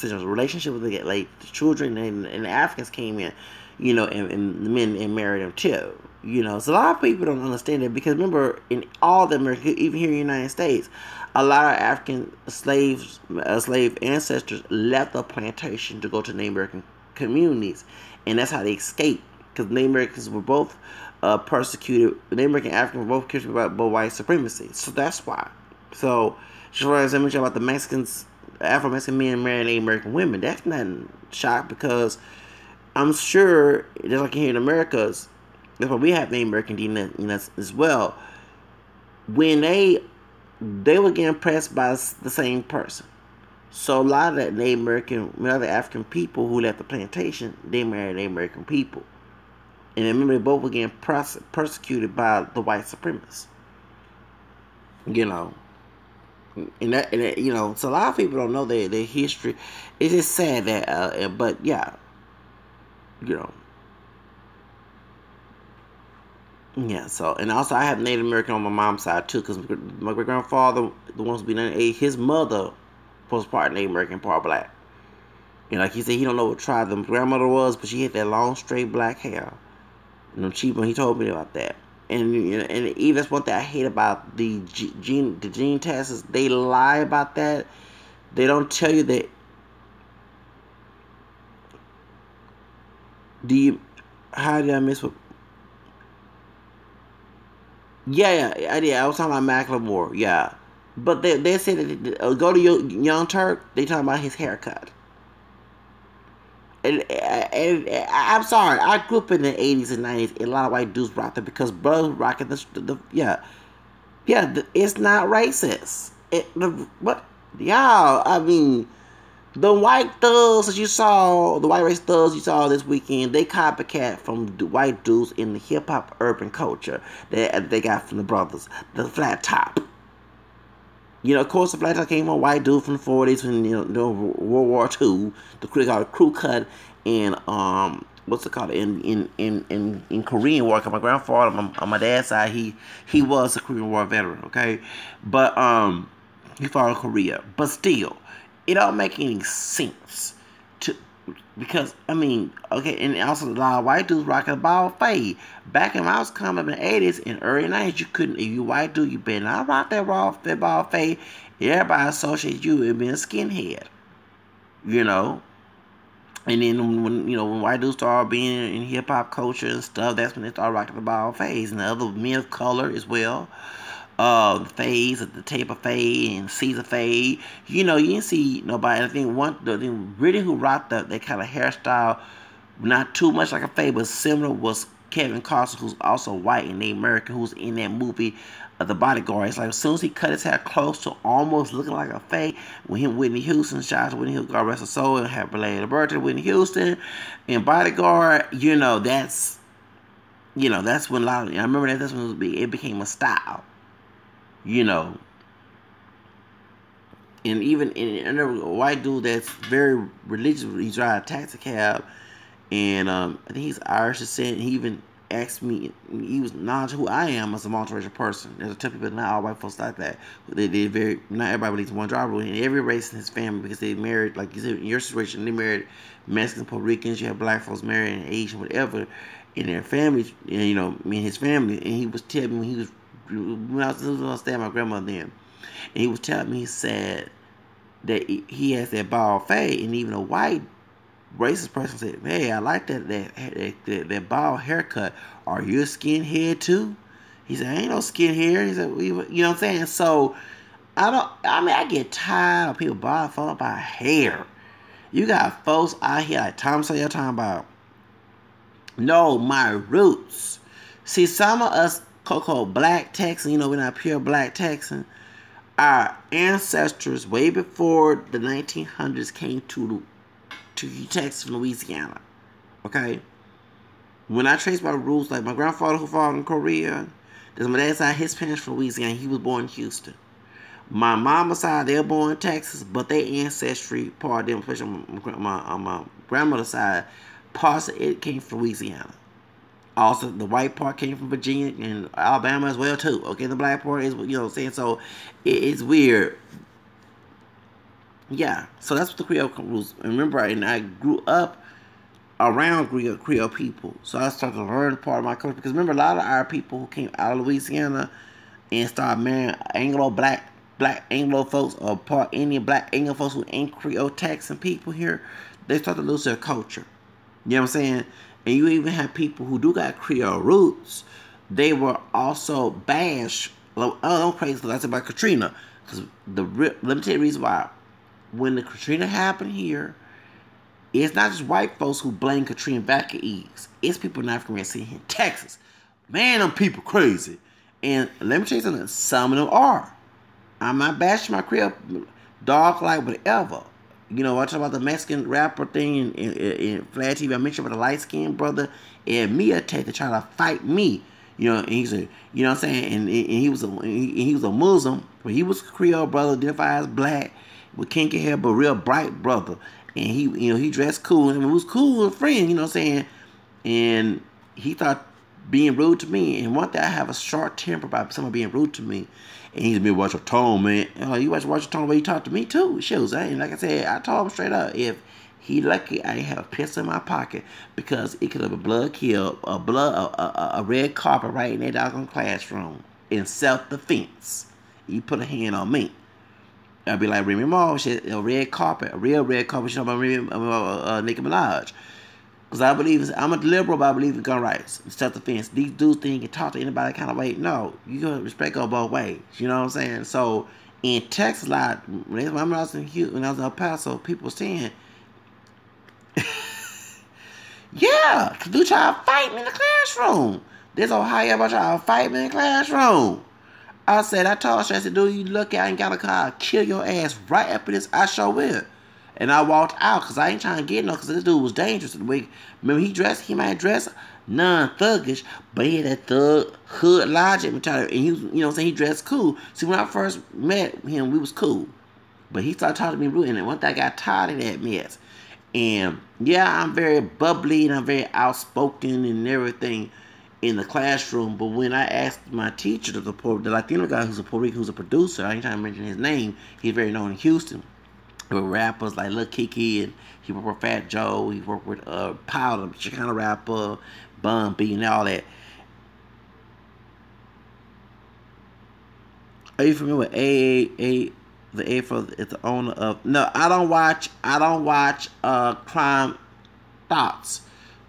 Speaker 1: relationship with them, like the children, and the Africans came in, you know, and the men and married them too. You know, so a lot of people don't understand it, because remember, in all the America, even here in the United States, a lot of African slave ancestors left the plantation to go to Native American communities, and that's how they escaped, because Native Americans were both persecuted. Native American Africans were both persecuted by white supremacy, so that's why. So, just as I mentioned about the Mexicans, Afro-Mexican men marrying Native American women, that's not shock, because I'm sure, just like here in Americas, that's why we have Native American DNA as well. When they were getting pressed by the same person. So a lot of that Native American, other African people who left the plantation, they married Native American people. And remember, they both were getting persecuted by the white supremacists. You know. And that, you know, so a lot of people don't know their history. It's just sad that, but yeah, you know, yeah. So, and also I have Native American on my mom's side too, because my great grandfather, the ones be his mother was part Native American, part black. And like he said, he don't know what tribe the grandmother was, but she had that long, straight black hair. You know, cheap when he told me about that. And even that's one thing I hate about the gene tests is they lie about that. They don't tell you that. How did I miss what? Yeah, I did. I was talking about Macklemore. Yeah, but they said that go to Young Turk. They talking about his haircut. And I'm sorry, I grew up in the 80s and 90s, and a lot of white dudes rocked it because brothers rocking it's not racist. What y'all? I mean, the white thugs that you saw, the white race thugs you saw this weekend, they copycat from the white dudes in the hip hop urban culture that they got from the brothers, the flat top. You know, of course, the flat top came from a white dude from the 40s, when World War II, the crew cut, and what's it called in Korean War. Cause my grandfather on my dad's side, he was a Korean War veteran, okay, but he fought in Korea. But still, it don't make any sense to Because I mean, okay, and also a lot of white dudes rocking a bald fade. Back when I was coming up in the '80s and early '90s, you couldn't. If you white dude, you better not rock that bald fade. Everybody associates you with being a skinhead. You know. And then when white dudes started being in hip hop culture and stuff, that's when they started rocking the bald fades. And the other men of color as well. The fades, the taper fade and Caesar fade. You didn't see nobody. I think the thing really who rocked that kind of hairstyle, not too much like a fade, but similar, was Kevin Costner, who's also white and Native American, who's in that movie, The Bodyguard. It's like as soon as he cut his hair close to almost looking like a fade, when him Whitney Houston, shout out to Whitney Houston, God rest her soul, and happy belated birthday to Whitney Houston, and Bodyguard. That's when a lot of, I remember that's when it became a style. You know, and even another white dude that's very religious, he drives a taxi cab, and I think he's Irish descent. He even asked me, he was knowledgeable who I am as a multiracial person. There's a type of people, not all white folks like that. Not everybody believes in one driver, and every race in his family, because they married, like you said, in your situation, they married Mexicans, Puerto Ricans, you have black folks married, and Asian, whatever, in their families, and me and his family, and he was telling me when I was staying with my grandmother then, and he was telling me, he said that he has that bald fade, and even a white racist person said, "Hey, I like that bald haircut. Are you a skinhead too?" He said, "I ain't no skinhead." He said, "You know what I'm saying?" So I get tired of people bald fucked by hair. You got folks out here like Tom Sawyer talking about, no, my roots. See, some of us Coco black Texan, we're not pure black Texan. Our ancestors, way before the 1900s, came to Texas from Louisiana. Okay? When I trace my roots, like my grandfather who fought in Korea, there's my dad's side, his parents from Louisiana. He was born in Houston. My mama's side, they're born in Texas, but their ancestry, part of them, especially on my grandmother's side, parts of it came from Louisiana. Also, the white part came from Virginia and Alabama as well, too. Okay, the black part is, what I'm saying? So, it's weird. Yeah, so that's what the Creole rules. And remember, I grew up around Creole people. So I started to learn part of my culture. Because remember, a lot of our people who came out of Louisiana and started marrying black Anglo folks, or part Indian black Anglo folks who ain't Creole Texan people here, they started to lose their culture. You know what I'm saying? And you even have people who do got Creole roots. They were also bashed. I'm crazy because I said about Katrina. Because let me tell you the reason why. When the Katrina happened here, it's not just white folks who blame Katrina back at East. It's people in African American here in Texas. Man, them people crazy. And let me tell you something. Some of them are. I'm not bashing my Creole dog like whatever. I talk about the Mexican rapper thing in FLATTOP. I mentioned about the light-skinned brother and Mia Tate to try to fight me. And he's a, you know what I'm saying? And he was a Muslim, but he was a Creole brother, identified as black, with kinky hair, but real bright brother. And he dressed cool, and it was cool with a friend, you know what I'm saying? And he thought being rude to me, and one thing, I have a short temper about someone being rude to me. And he's been, watch your tone, man. You watch your tone the way you talk to me too. Shows, and like I said, I told him straight up, if he lucky, I have a pistol in my pocket, because it could have a blood kill, a red carpet right in that doggone classroom in self-defense. You put a hand on me, I'd be like Remy Ma, shit, a red carpet, a real red carpet. You know about Nicki Minaj. Because I'm a liberal, but I believe in gun rights and self-defense. These dudes think you can talk to anybody kind of way. No, you got to respect go both ways. You know what I'm saying? So, in Texas, when I was in Houston, when I was in El Paso, people were saying, yeah, because dude try to fight me in the classroom. This Ohio about trying to fight me in the classroom. I told her, I said, dude, you look at, I ain't got a car, I'll kill your ass right after this, I sure will. And I walked out because I ain't trying to get no, because this dude was dangerous. Remember, he might dress non-thuggish, but he had that thug hood logic mentality. And he was, what I'm saying, he dressed cool. See, when I first met him, we was cool. But he started talking to me rude, and one thing I got tired of that mess. And yeah, I'm very bubbly and I'm very outspoken and everything in the classroom. But when I asked my teacher, the Latino guy who's a Puerto Rican, who's a producer, I ain't trying to mention his name, he's very known in Houston. with rappers like Lil Kiki, and he worked with Fat Joe. He worked with Powder, Chicana rapper, Bun B, and all that. Are you familiar with A? The A for is the owner of. No, I don't watch. Crime Thoughts.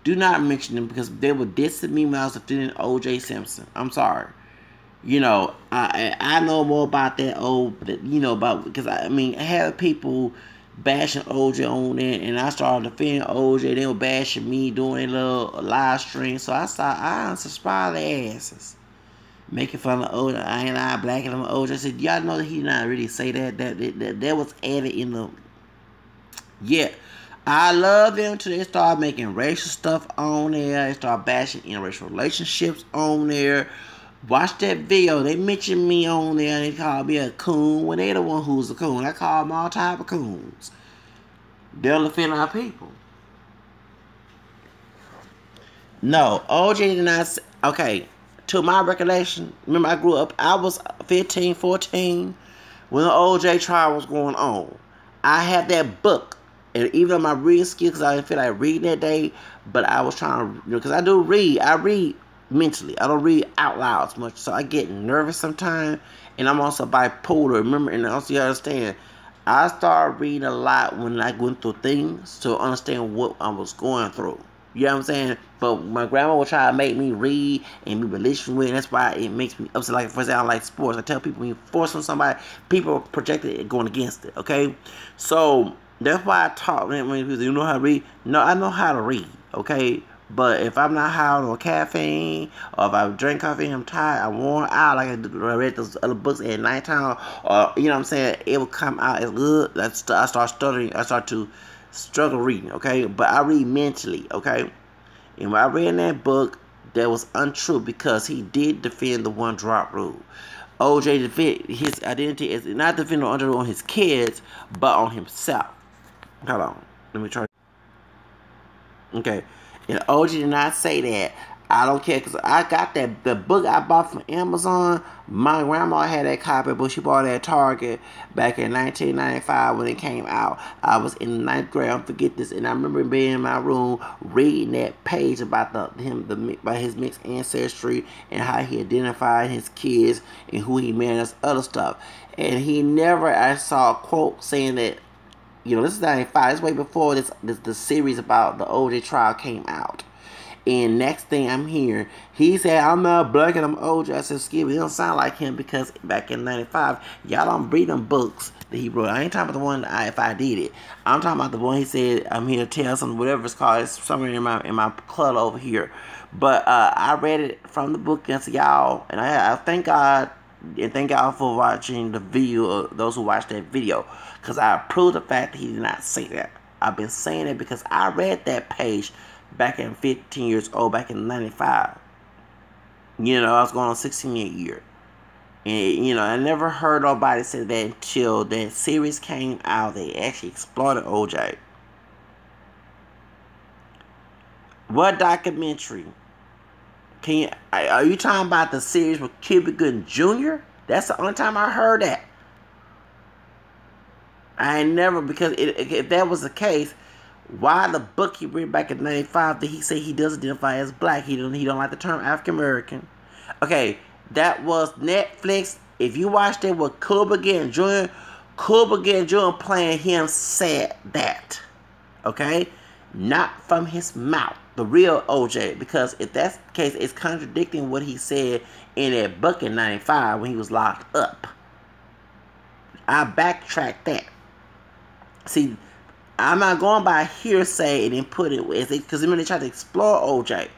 Speaker 1: Do not mention them because they were dissing me when I was defending O.J. Simpson. I'm sorry. I know more about that about because I mean I had people bashing OJ on there, and I started defending OJ. They were bashing me doing a little live stream, so I unsubscribed their asses, making fun of OJ. I ain't I blacking them OJ. I said, y'all know that he did not really say that. That was added in the. Yeah, I love them till they start making racial stuff on there. They start bashing interracial relationships on there. Watch that video. They mentioned me on there and they called me a coon when they the one who's a coon. I call them all type of coons. They'll offend our people. No, OJ did not say, okay, to my recollection, remember I grew up, I was 15, 14 when the OJ trial was going on. I had that book. And even though my reading skills, because I didn't feel like reading that day, but I was trying to, because I do read. I read mentally. I don't read out loud as much, so I get nervous sometimes, and I'm also bipolar. Remember, and also you understand, I started reading a lot when I went through things to understand what I was going through. You know what I'm saying? But my grandma would try to make me read and be religious with it, and that's why it makes me upset. Like, for example, I like sports. I tell people when you force on somebody, people projected it going against it, okay? So that's why I talk. When people say, you know how to read? No, I know how to read, okay? But if I'm not high on caffeine, or if I drink coffee and I'm tired, I'm worn out, like I read those other books at nighttime, or, you know what I'm saying, it will come out as good. I start stuttering. I start to struggle reading, okay? But I read mentally, okay? And when I read in that book, that was untrue because he did defend the one drop rule. OJ defend his identity is not defending on his kids, but on himself. Hold on. Let me try. Okay. And OG did not say that. I don't care because I got the book I bought from Amazon. My grandma had that copy, but she bought it at Target back in 1995 when it came out. I was in the 9th grade. I don't forget this, and I remember being in my room reading that page about about his mixed ancestry and how he identified his kids and who he married and other stuff. And he never, I saw a quote saying that, this is 95. It's way before the series about the OJ trial came out. And next thing I'm hearing, he said, I'm not black and I'm OJ. I said, excuse me, it don't sound like him because back in 95, y'all don't read them books that he wrote. I ain't talking about the one if I did it. I'm talking about the one he said, I'm here to tell something, whatever it's called. It's somewhere in my club over here. But I read it from the book against y'all, and I thank God. And thank y'all for watching the video, those who watched that video. Because I approve the fact that he did not say that. I've been saying it because I read that page back in 15 years old, back in 95. I was going on 16-year year. And, I never heard nobody say that until that series came out. They actually exploited OJ. What documentary? Are you talking about the series with Cuba Gooding Jr.? That's the only time I heard that. I ain't never, because if that was the case, why the book he read back in 95 did he say he does identify as black? He don't like the term African American. Okay, that was Netflix. If you watched it with Cuba Gooding Jr. playing him said that. Okay? Not from his mouth. The real OJ. Because if that's the case, it's contradicting what he said in that book in 95 when he was locked up. I backtracked that. See, I'm not going by hearsay and then put it with it. Because when they tried to explore OJ,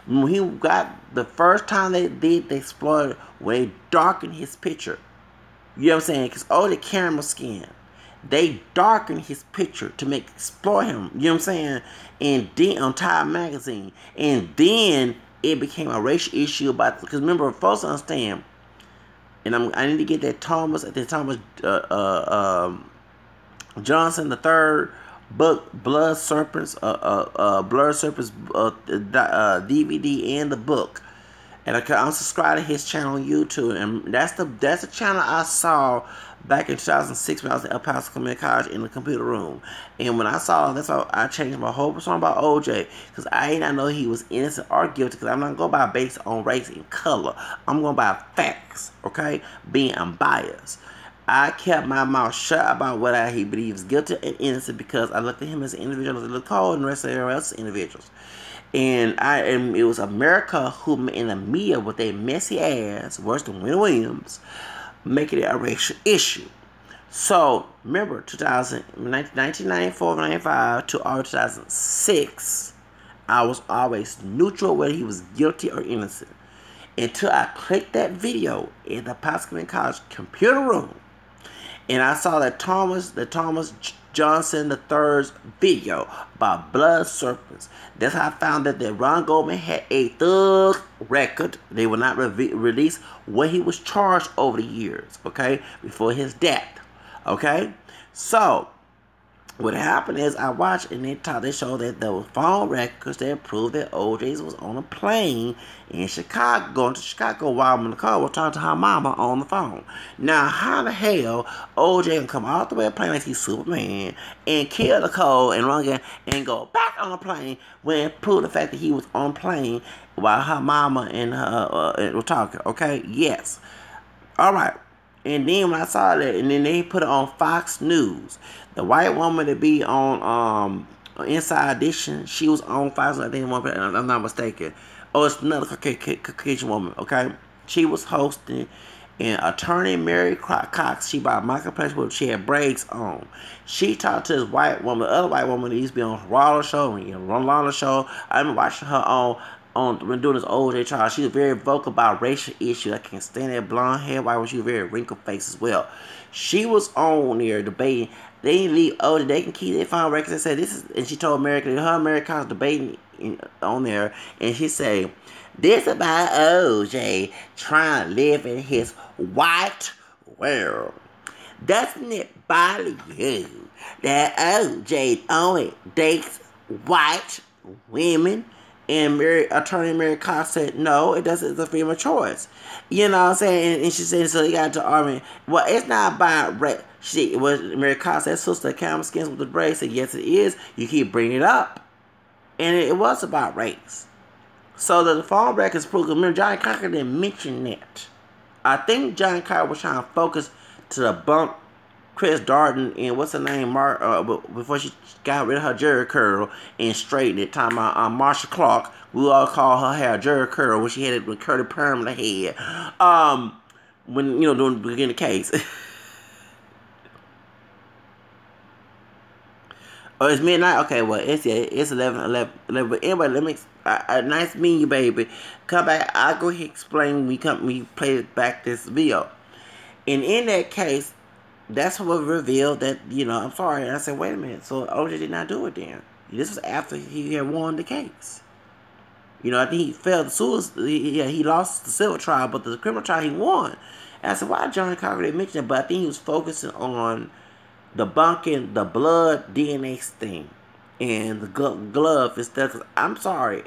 Speaker 1: when he got the first time they explored it, when they darkened his picture. You know what I'm saying? Because OJ camera skin. They darkened his picture to explore him. You know what I'm saying? And then on Time Magazine. And then it became a racial issue about, because remember, folks understand, and I need to get that Thomas Johnson III book, Blood Serpents DVD and the book. And I'm subscribed to his channel on YouTube, and that's the channel I saw back in 2006 when I was at El Paso Community College in the computer room. And when I saw, that's why I changed my whole persona about OJ, because I did not know he was innocent or guilty, because I'm not going by based on race and color. I'm going by facts, okay? Being unbiased. I kept my mouth shut about what he believes guilty and innocent, because I looked at him as an individual as a little cold, and the rest of everyone else as individuals. And it was America who, in the media, with their messy ass, worse than Wendy Williams, making it a racial issue. So, remember, 1994, 95 to all 2006, I was always neutral whether he was guilty or innocent. Until I clicked that video in the Pasco College computer room, and I saw that Thomas Johnson III's video about blood serpents. That's how I found out that Ron Goldman had a thug record. They would not release what he was charged over the years, okay, before his death, okay? So, what happened is I watched, and they showed that there were phone records that proved that OJ was on a plane in Chicago, going to Chicago while I'm in the car, was talking to her mama on the phone. Now, how the hell OJ can come all the way on a plane like he's Superman and kill Nicole and run again and go back on a plane when it proved the fact that he was on a plane while her mama and her were talking, okay? Yes. All right. And then when I saw that, and then they put it on Fox News. The white woman to be on Inside Edition, she was on Fox, I think, I'm not mistaken. Oh, it's another Caucasian woman, okay? She was hosting, and attorney Mary Cox, she bought Michael but she had braids on. She talked to this white woman, the other white woman that used to be on Rollo Show, and Rollo Show. I've been watching her when doing this OJ trial. She was very vocal about racial issues. I can't stand that blonde hair. Why was she very wrinkled face as well? She was on there debating. They didn't leave OJ. They can keep their phone records. They said this is, and she told America, her Americans debating on there, and she said, "This about OJ trying to live in his white world. Doesn't it bother you that OJ only dates white women?" And attorney Mary Cox said, "No, it doesn't. It's a freedom of choice." You know what I'm saying? And she said, so they got to argue. Well, it's not about race. Mary Cox said, sister, camel skins with the braids. Said, yes, it is. You keep bringing it up. And it was about race. So the phone records prove, remember, Johnny Cocker didn't mention that. I think Johnny Cocker was trying to focus to debunk Chris Darden and what's her name, before she got rid of her jerry curl and straightened it. Talking about Marsha Clark, we all call her hair jerry curl when she had it with curly perm in the head. When during the beginning of the case. Oh, it's midnight. Okay, well it's 11. But anyway, let me. Nice meeting you, baby. Come back. I'll go ahead and explain when we play back this video. And in that case, that's what revealed that, I'm sorry. And I said, wait a minute. So OJ did not do it then. This was after he had won the case. I think he failed the suicide. He lost the civil trial, but the criminal trial he won. And I said, why Johnny Cocker didn't mention it? But I think he was focusing on debunking the blood DNA thing and the glove and stuff. Cause I'm sorry.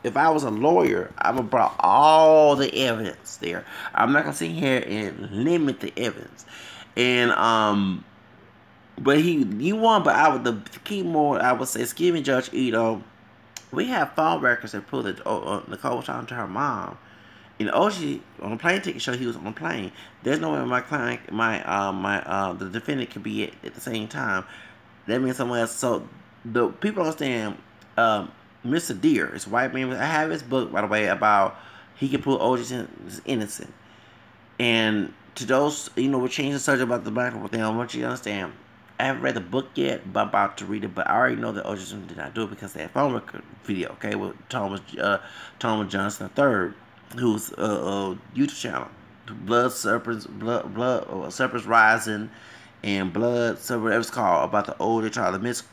Speaker 1: If I was a lawyer, I would have brought all the evidence there. I'm not going to sit here and limit the evidence. And but he won. But the key more I would say, excuse me, Judge Ito, we have phone records that prove that Nicole was talking to her mom. OJ on a plane ticket show he was on a plane. There's no way my client, the defendant could be at the same time. That means someone else. So the people understand. Mr. Deere, it's a white man. I have his book, by the way, about he can prove OJ is innocent. And to those, we're changing the subject about the Macklemore thing. I want you to understand. I haven't read the book yet, but I'm about to read it. But I already know that OJ did not do it because they had phone record video, okay, with Thomas Johnson III, who's a YouTube channel, Serpents Rising, and Blood, so whatever it's called, about the OJ trial, because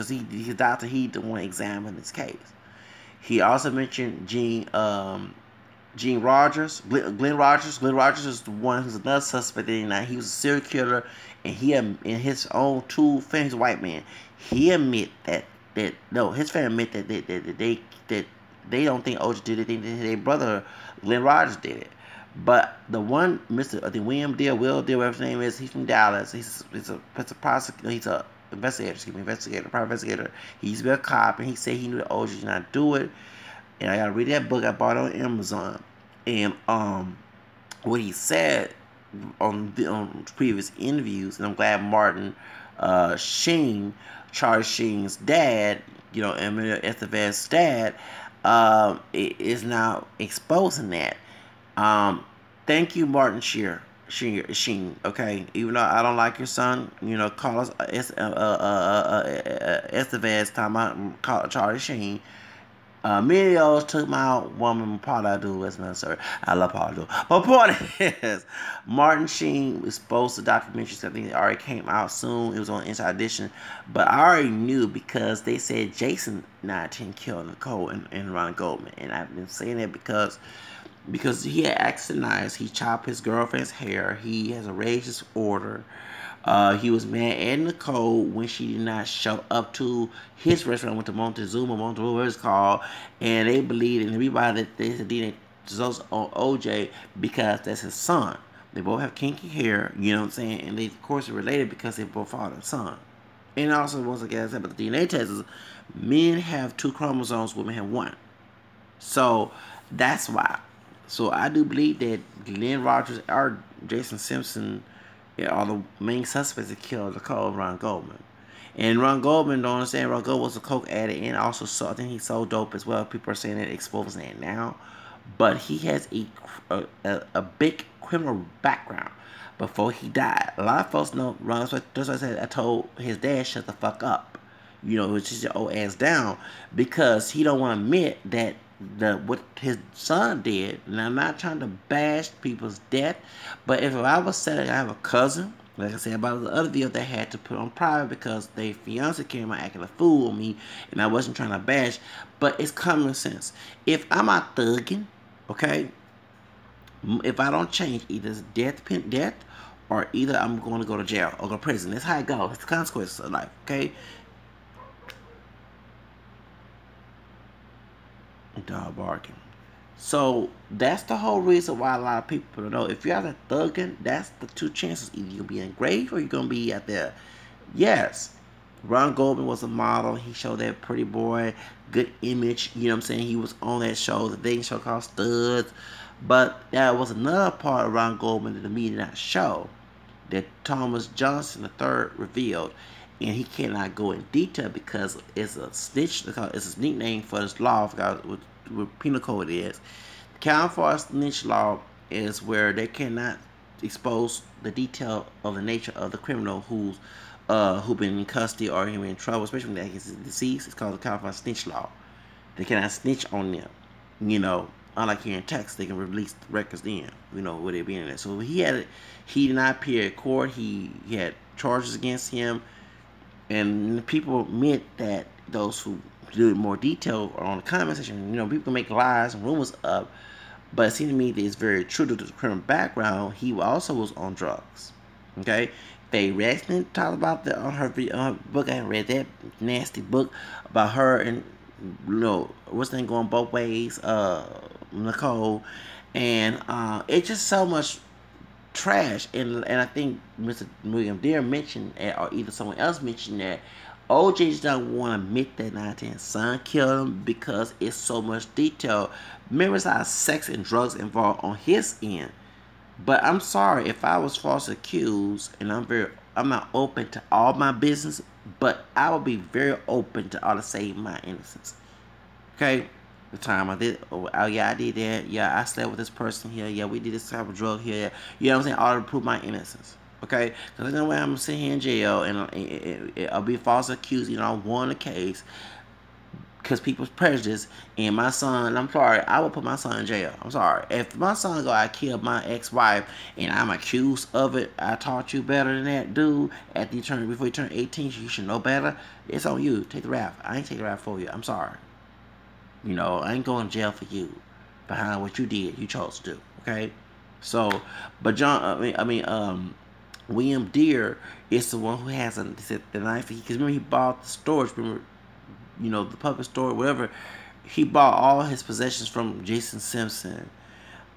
Speaker 1: his doctor, he the one examining this case. He also mentioned Gene Rogers, Glenn Rogers. Glenn Rogers is the one who's another suspect. He was a serial killer, and he in his own two family, he's a white man. He admit his family admit that they don't think OJ did it. They think that their brother Glenn Rogers did it. But the one, I think William Deal, Will Deal, whatever his name is, he's from Dallas. He's a prosecutor. He's a investigator, private investigator. He used to be a cop, and he said he knew the OG did not do it. And I gotta read that book. I bought it on Amazon. And what he said on previous interviews, and I'm glad Martin Sheen, Charlie Sheen's dad, Emilio Estevez's dad, is now exposing that. Thank you, Martin Sheen. Okay, even though I don't like your son, call us Estevez, talking about Charlie Sheen. Many of those took my woman, Paula Abdul, that's not sorry. I love Paula Abdul. But point is, Martin Sheen was supposed to documentary, I think it already came out soon. It was on Inside Edition. But I already knew because they said Jason 19 killed Nicole and Ron Goldman. And I've been saying that because he had acted nice. He chopped his girlfriend's hair. He has a rage disorder. He was mad at Nicole when she did not show up to his restaurant, went to Montezuma, whatever it's called, and they believed in everybody that they said DNA results on OJ because that's his son. They both have kinky hair, you know what I'm saying, and they of course are related because they both father and son. And also, once again, I said about the DNA tests, men have 2 chromosomes, women have 1. So that's why. So I do believe that Glenn Rogers or Jason Simpson are the main suspects that killed Nicole and Ron Goldman. And Ron Goldman, don't understand, Ron Goldman was a coke addict and also I think he sold dope as well. People are saying that, exposing that now. But he has a big criminal background before he died. A lot of folks know Ron, that's why I said I told his dad, shut the fuck up. Just your old ass down, because he don't want to admit that what his son did. And I'm not trying to bash people's death, but if I was saying I have a cousin, like I said about the other video, they had to put on private because their fiance came out acting a fool on me, and I wasn't trying to bash, but it's common sense. If I'm out thugging, okay, if I don't change, either it's death, or either I'm going to go to jail or go to prison. That's how it goes. It's the consequences of life, okay? Dog barking. So that's the whole reason why a lot of people don't know. If you're out there thugging, that's the 2 chances. Either you're gonna be in grave or you're gonna be out there. Yes, Ron Goldman was a model. He showed that pretty boy, good image. You know what I'm saying? He was on that show, the dating show called Studs. But there was another part of Ron Goldman that the media did not show, that Thomas Johnson III revealed. And he cannot go in detail because it's a snitch. It's a nickname for this law. I forgot what penal code it is. California snitch law is where they cannot expose the detail of the nature of the criminal who been in custody or him in trouble, especially when he's deceased. It's called the California snitch law. They cannot snitch on them. Unlike here in Texas, they can release the records then. Where they be in there. So he did not appear at court. He had charges against him. And people admit that those who do more detail are on the comment section. People can make lies and rumors up, but it seems to me that it's very true to the criminal background. He also was on drugs. Okay, Faye Rexton talked about that on her book. I read that nasty book about her and what's the thing going both ways, Nicole, and it's just so much trash. And I think Mr. William Deere mentioned, or either someone else mentioned, that OJ just don't want to admit that 19 son killed him because it's so much detail. Remember, it's a lot of sex and drugs involved on his end. But I'm sorry if I was falsely accused, and I'm not open to all my business, but I will be very open to all to save my innocence. Okay. The time I did, I did that. Yeah, I slept with this person here. Yeah, we did this type of drug here. You know what I'm saying? All to prove my innocence. Okay? Because there's no way I'm going to sit here in jail and I'll be falsely accused. I won the case because people's prejudice. And my son, I'm sorry, I will put my son in jail. I'm sorry. If my son I killed my ex-wife and I'm accused of it, I taught you better than that, dude. Before you turn 18, you should know better. It's on you. Take the rap. I ain't taking the rap for you. I'm sorry. I ain't going to jail for you behind what you did, you chose to do, okay? So, but William Deere is the one who has the knife. Because remember, he bought the storage, the puppet store, whatever. He bought all his possessions from Jason Simpson,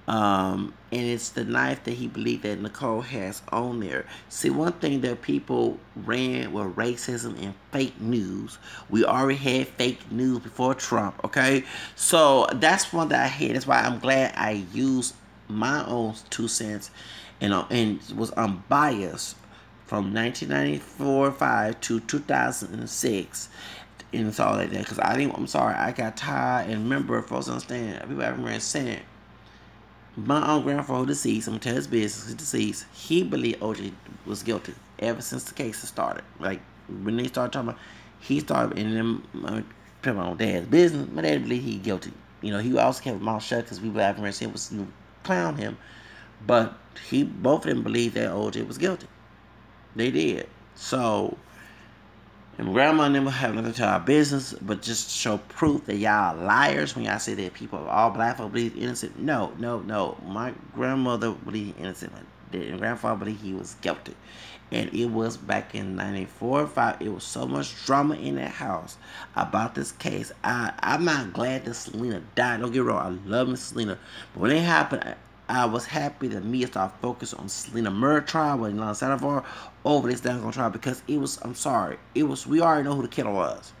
Speaker 1: And it's the knife that he believed that Nicole has on there. See, one thing that people ran with racism and fake news. We already had fake news before Trump, okay? So that's one that I hate. That's why I'm glad I used my own 2 cents and was unbiased from 1994-5 to 2006 and it's all like that. Because I'm sorry, I got tired. And remember, folks understand, people have been saying, my own grandfather deceased, I'm gonna tell his business, he's deceased. He believed OJ was guilty ever since the case started. Like when they started talking about, he started in them my own dad's business. My dad believed he guilty. You know, he also kept his mouth shut because people after him was clown him. But both of them believed that OJ was guilty. They did. So, and grandma never have nothing to our business, but just show proof that y'all are liars when y'all say that people, all black folk believe innocent. No. My grandmother believed innocent. My grandfather believed he was guilty. And it was back in 94-5. It was so much drama in that house about this case. I'm not glad that Selena died. Don't get me wrong. I love Miss Selena. But when it happened, I was happy that Mia started focusing on Selena murder trial with Lon Sandoval over this down trial because it was, I'm sorry, it was, we already know who the killer was.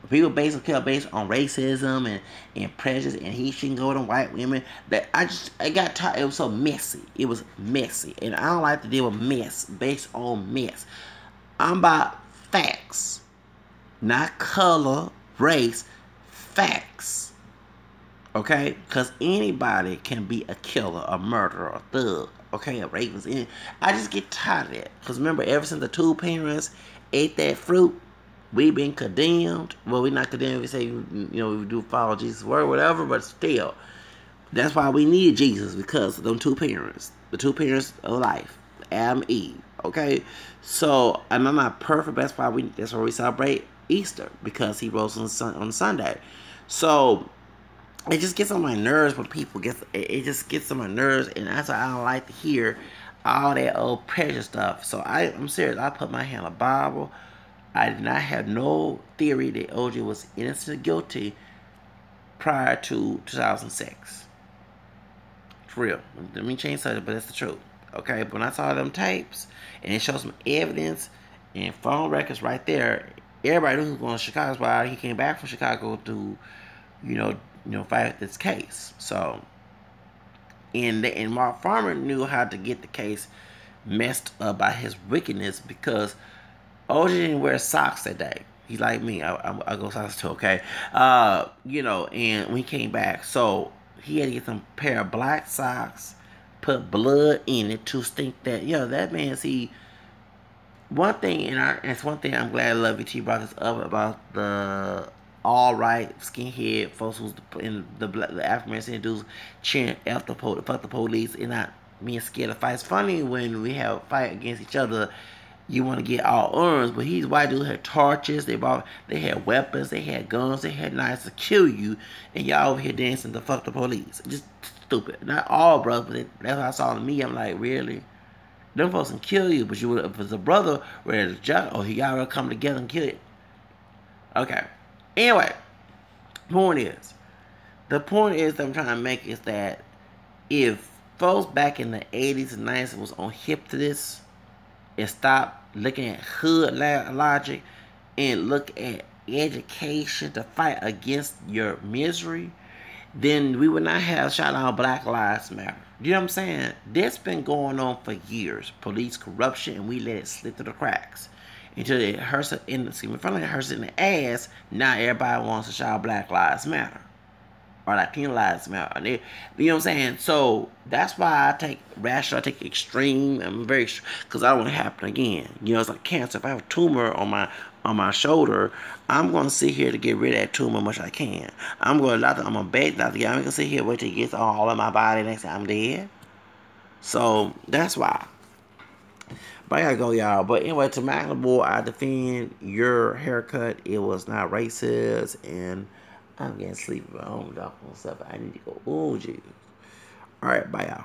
Speaker 1: But people based on racism and prejudice and he shouldn't go to white women. That I got tired. It was so messy. It was messy. And I don't like to deal with mess based on mess. I'm about facts. Not color, race, facts. Okay? Because anybody can be a killer, a murderer, a thug, okay, a rapist. I just get tired of that. Because remember, ever since the two parents ate that fruit, we've been condemned. Well, we're not condemned. We say, we do follow Jesus' word, whatever, but still. That's why we need Jesus, because of them two parents. The two parents of life. Adam and Eve. Okay? So, and I'm not perfect, that's why we celebrate Easter. Because he rose on Sunday. So, it just gets on my nerves when people it just gets on my nerves, and that's why I don't like to hear all that old prejudice stuff. So I'm serious. I put my hand on the Bible. I did not have no theory that OJ was innocent or guilty prior to 2006. For real. Let me change something, but that's the truth. Okay, but when I saw them tapes and it shows some evidence and phone records right there, everybody knew he was going to Chicago. That's why he came back from Chicago to, fight this case. So, and Mark Farmer knew how to get the case messed up by his wickedness because OJ didn't wear socks that day. He's like me. I go socks too, okay? And when he came back, so he had to get some pair of black socks, put blood in it to think that, that man, see, one thing, and it's one thing I'm glad Lovey T brought this up about the all-right skinhead folks who's in the African-American dudes cheering fuck the police and not being scared to fight. It's funny when we have a fight against each other, you want to get all arms, but these white dudes had torches, they had weapons, they had guns, they had knives to kill you, and y'all over here dancing to fuck the police. Just stupid. Not all, bro, but that's what I saw in me. I'm like, really? Them folks can kill you, but if it's a brother where it's just, he gotta come together and kill you. Okay. Anyway, the point is that I'm trying to make is that if folks back in the 80s and 90s was on hip to this and stop looking at hood logic and look at education to fight against your misery, then we would not have shout out Black Lives Matter. You know what I'm saying? That's been going on for years. Police corruption, and we let it slip through the cracks. Until it hurts it in the ass, now everybody wants to shout Black Lives Matter. Or Latino Lives Matter. You know what I'm saying? So that's why I take rational, I take extreme. I'm very, because I don't want it to happen again. It's like cancer. If I have a tumor on my shoulder, I'm going to sit here to get rid of that tumor as much as I can. I'm going to beg doctor. I'm going to sit here wait till it gets all in my body next time I'm dead. So that's why. But I gotta go, y'all. But anyway, to Macklemore, I defend your haircut. It was not racist, and I'm getting sleepy. I don't got stuff. I need to go. Oh, jeez. All right, bye, y'all.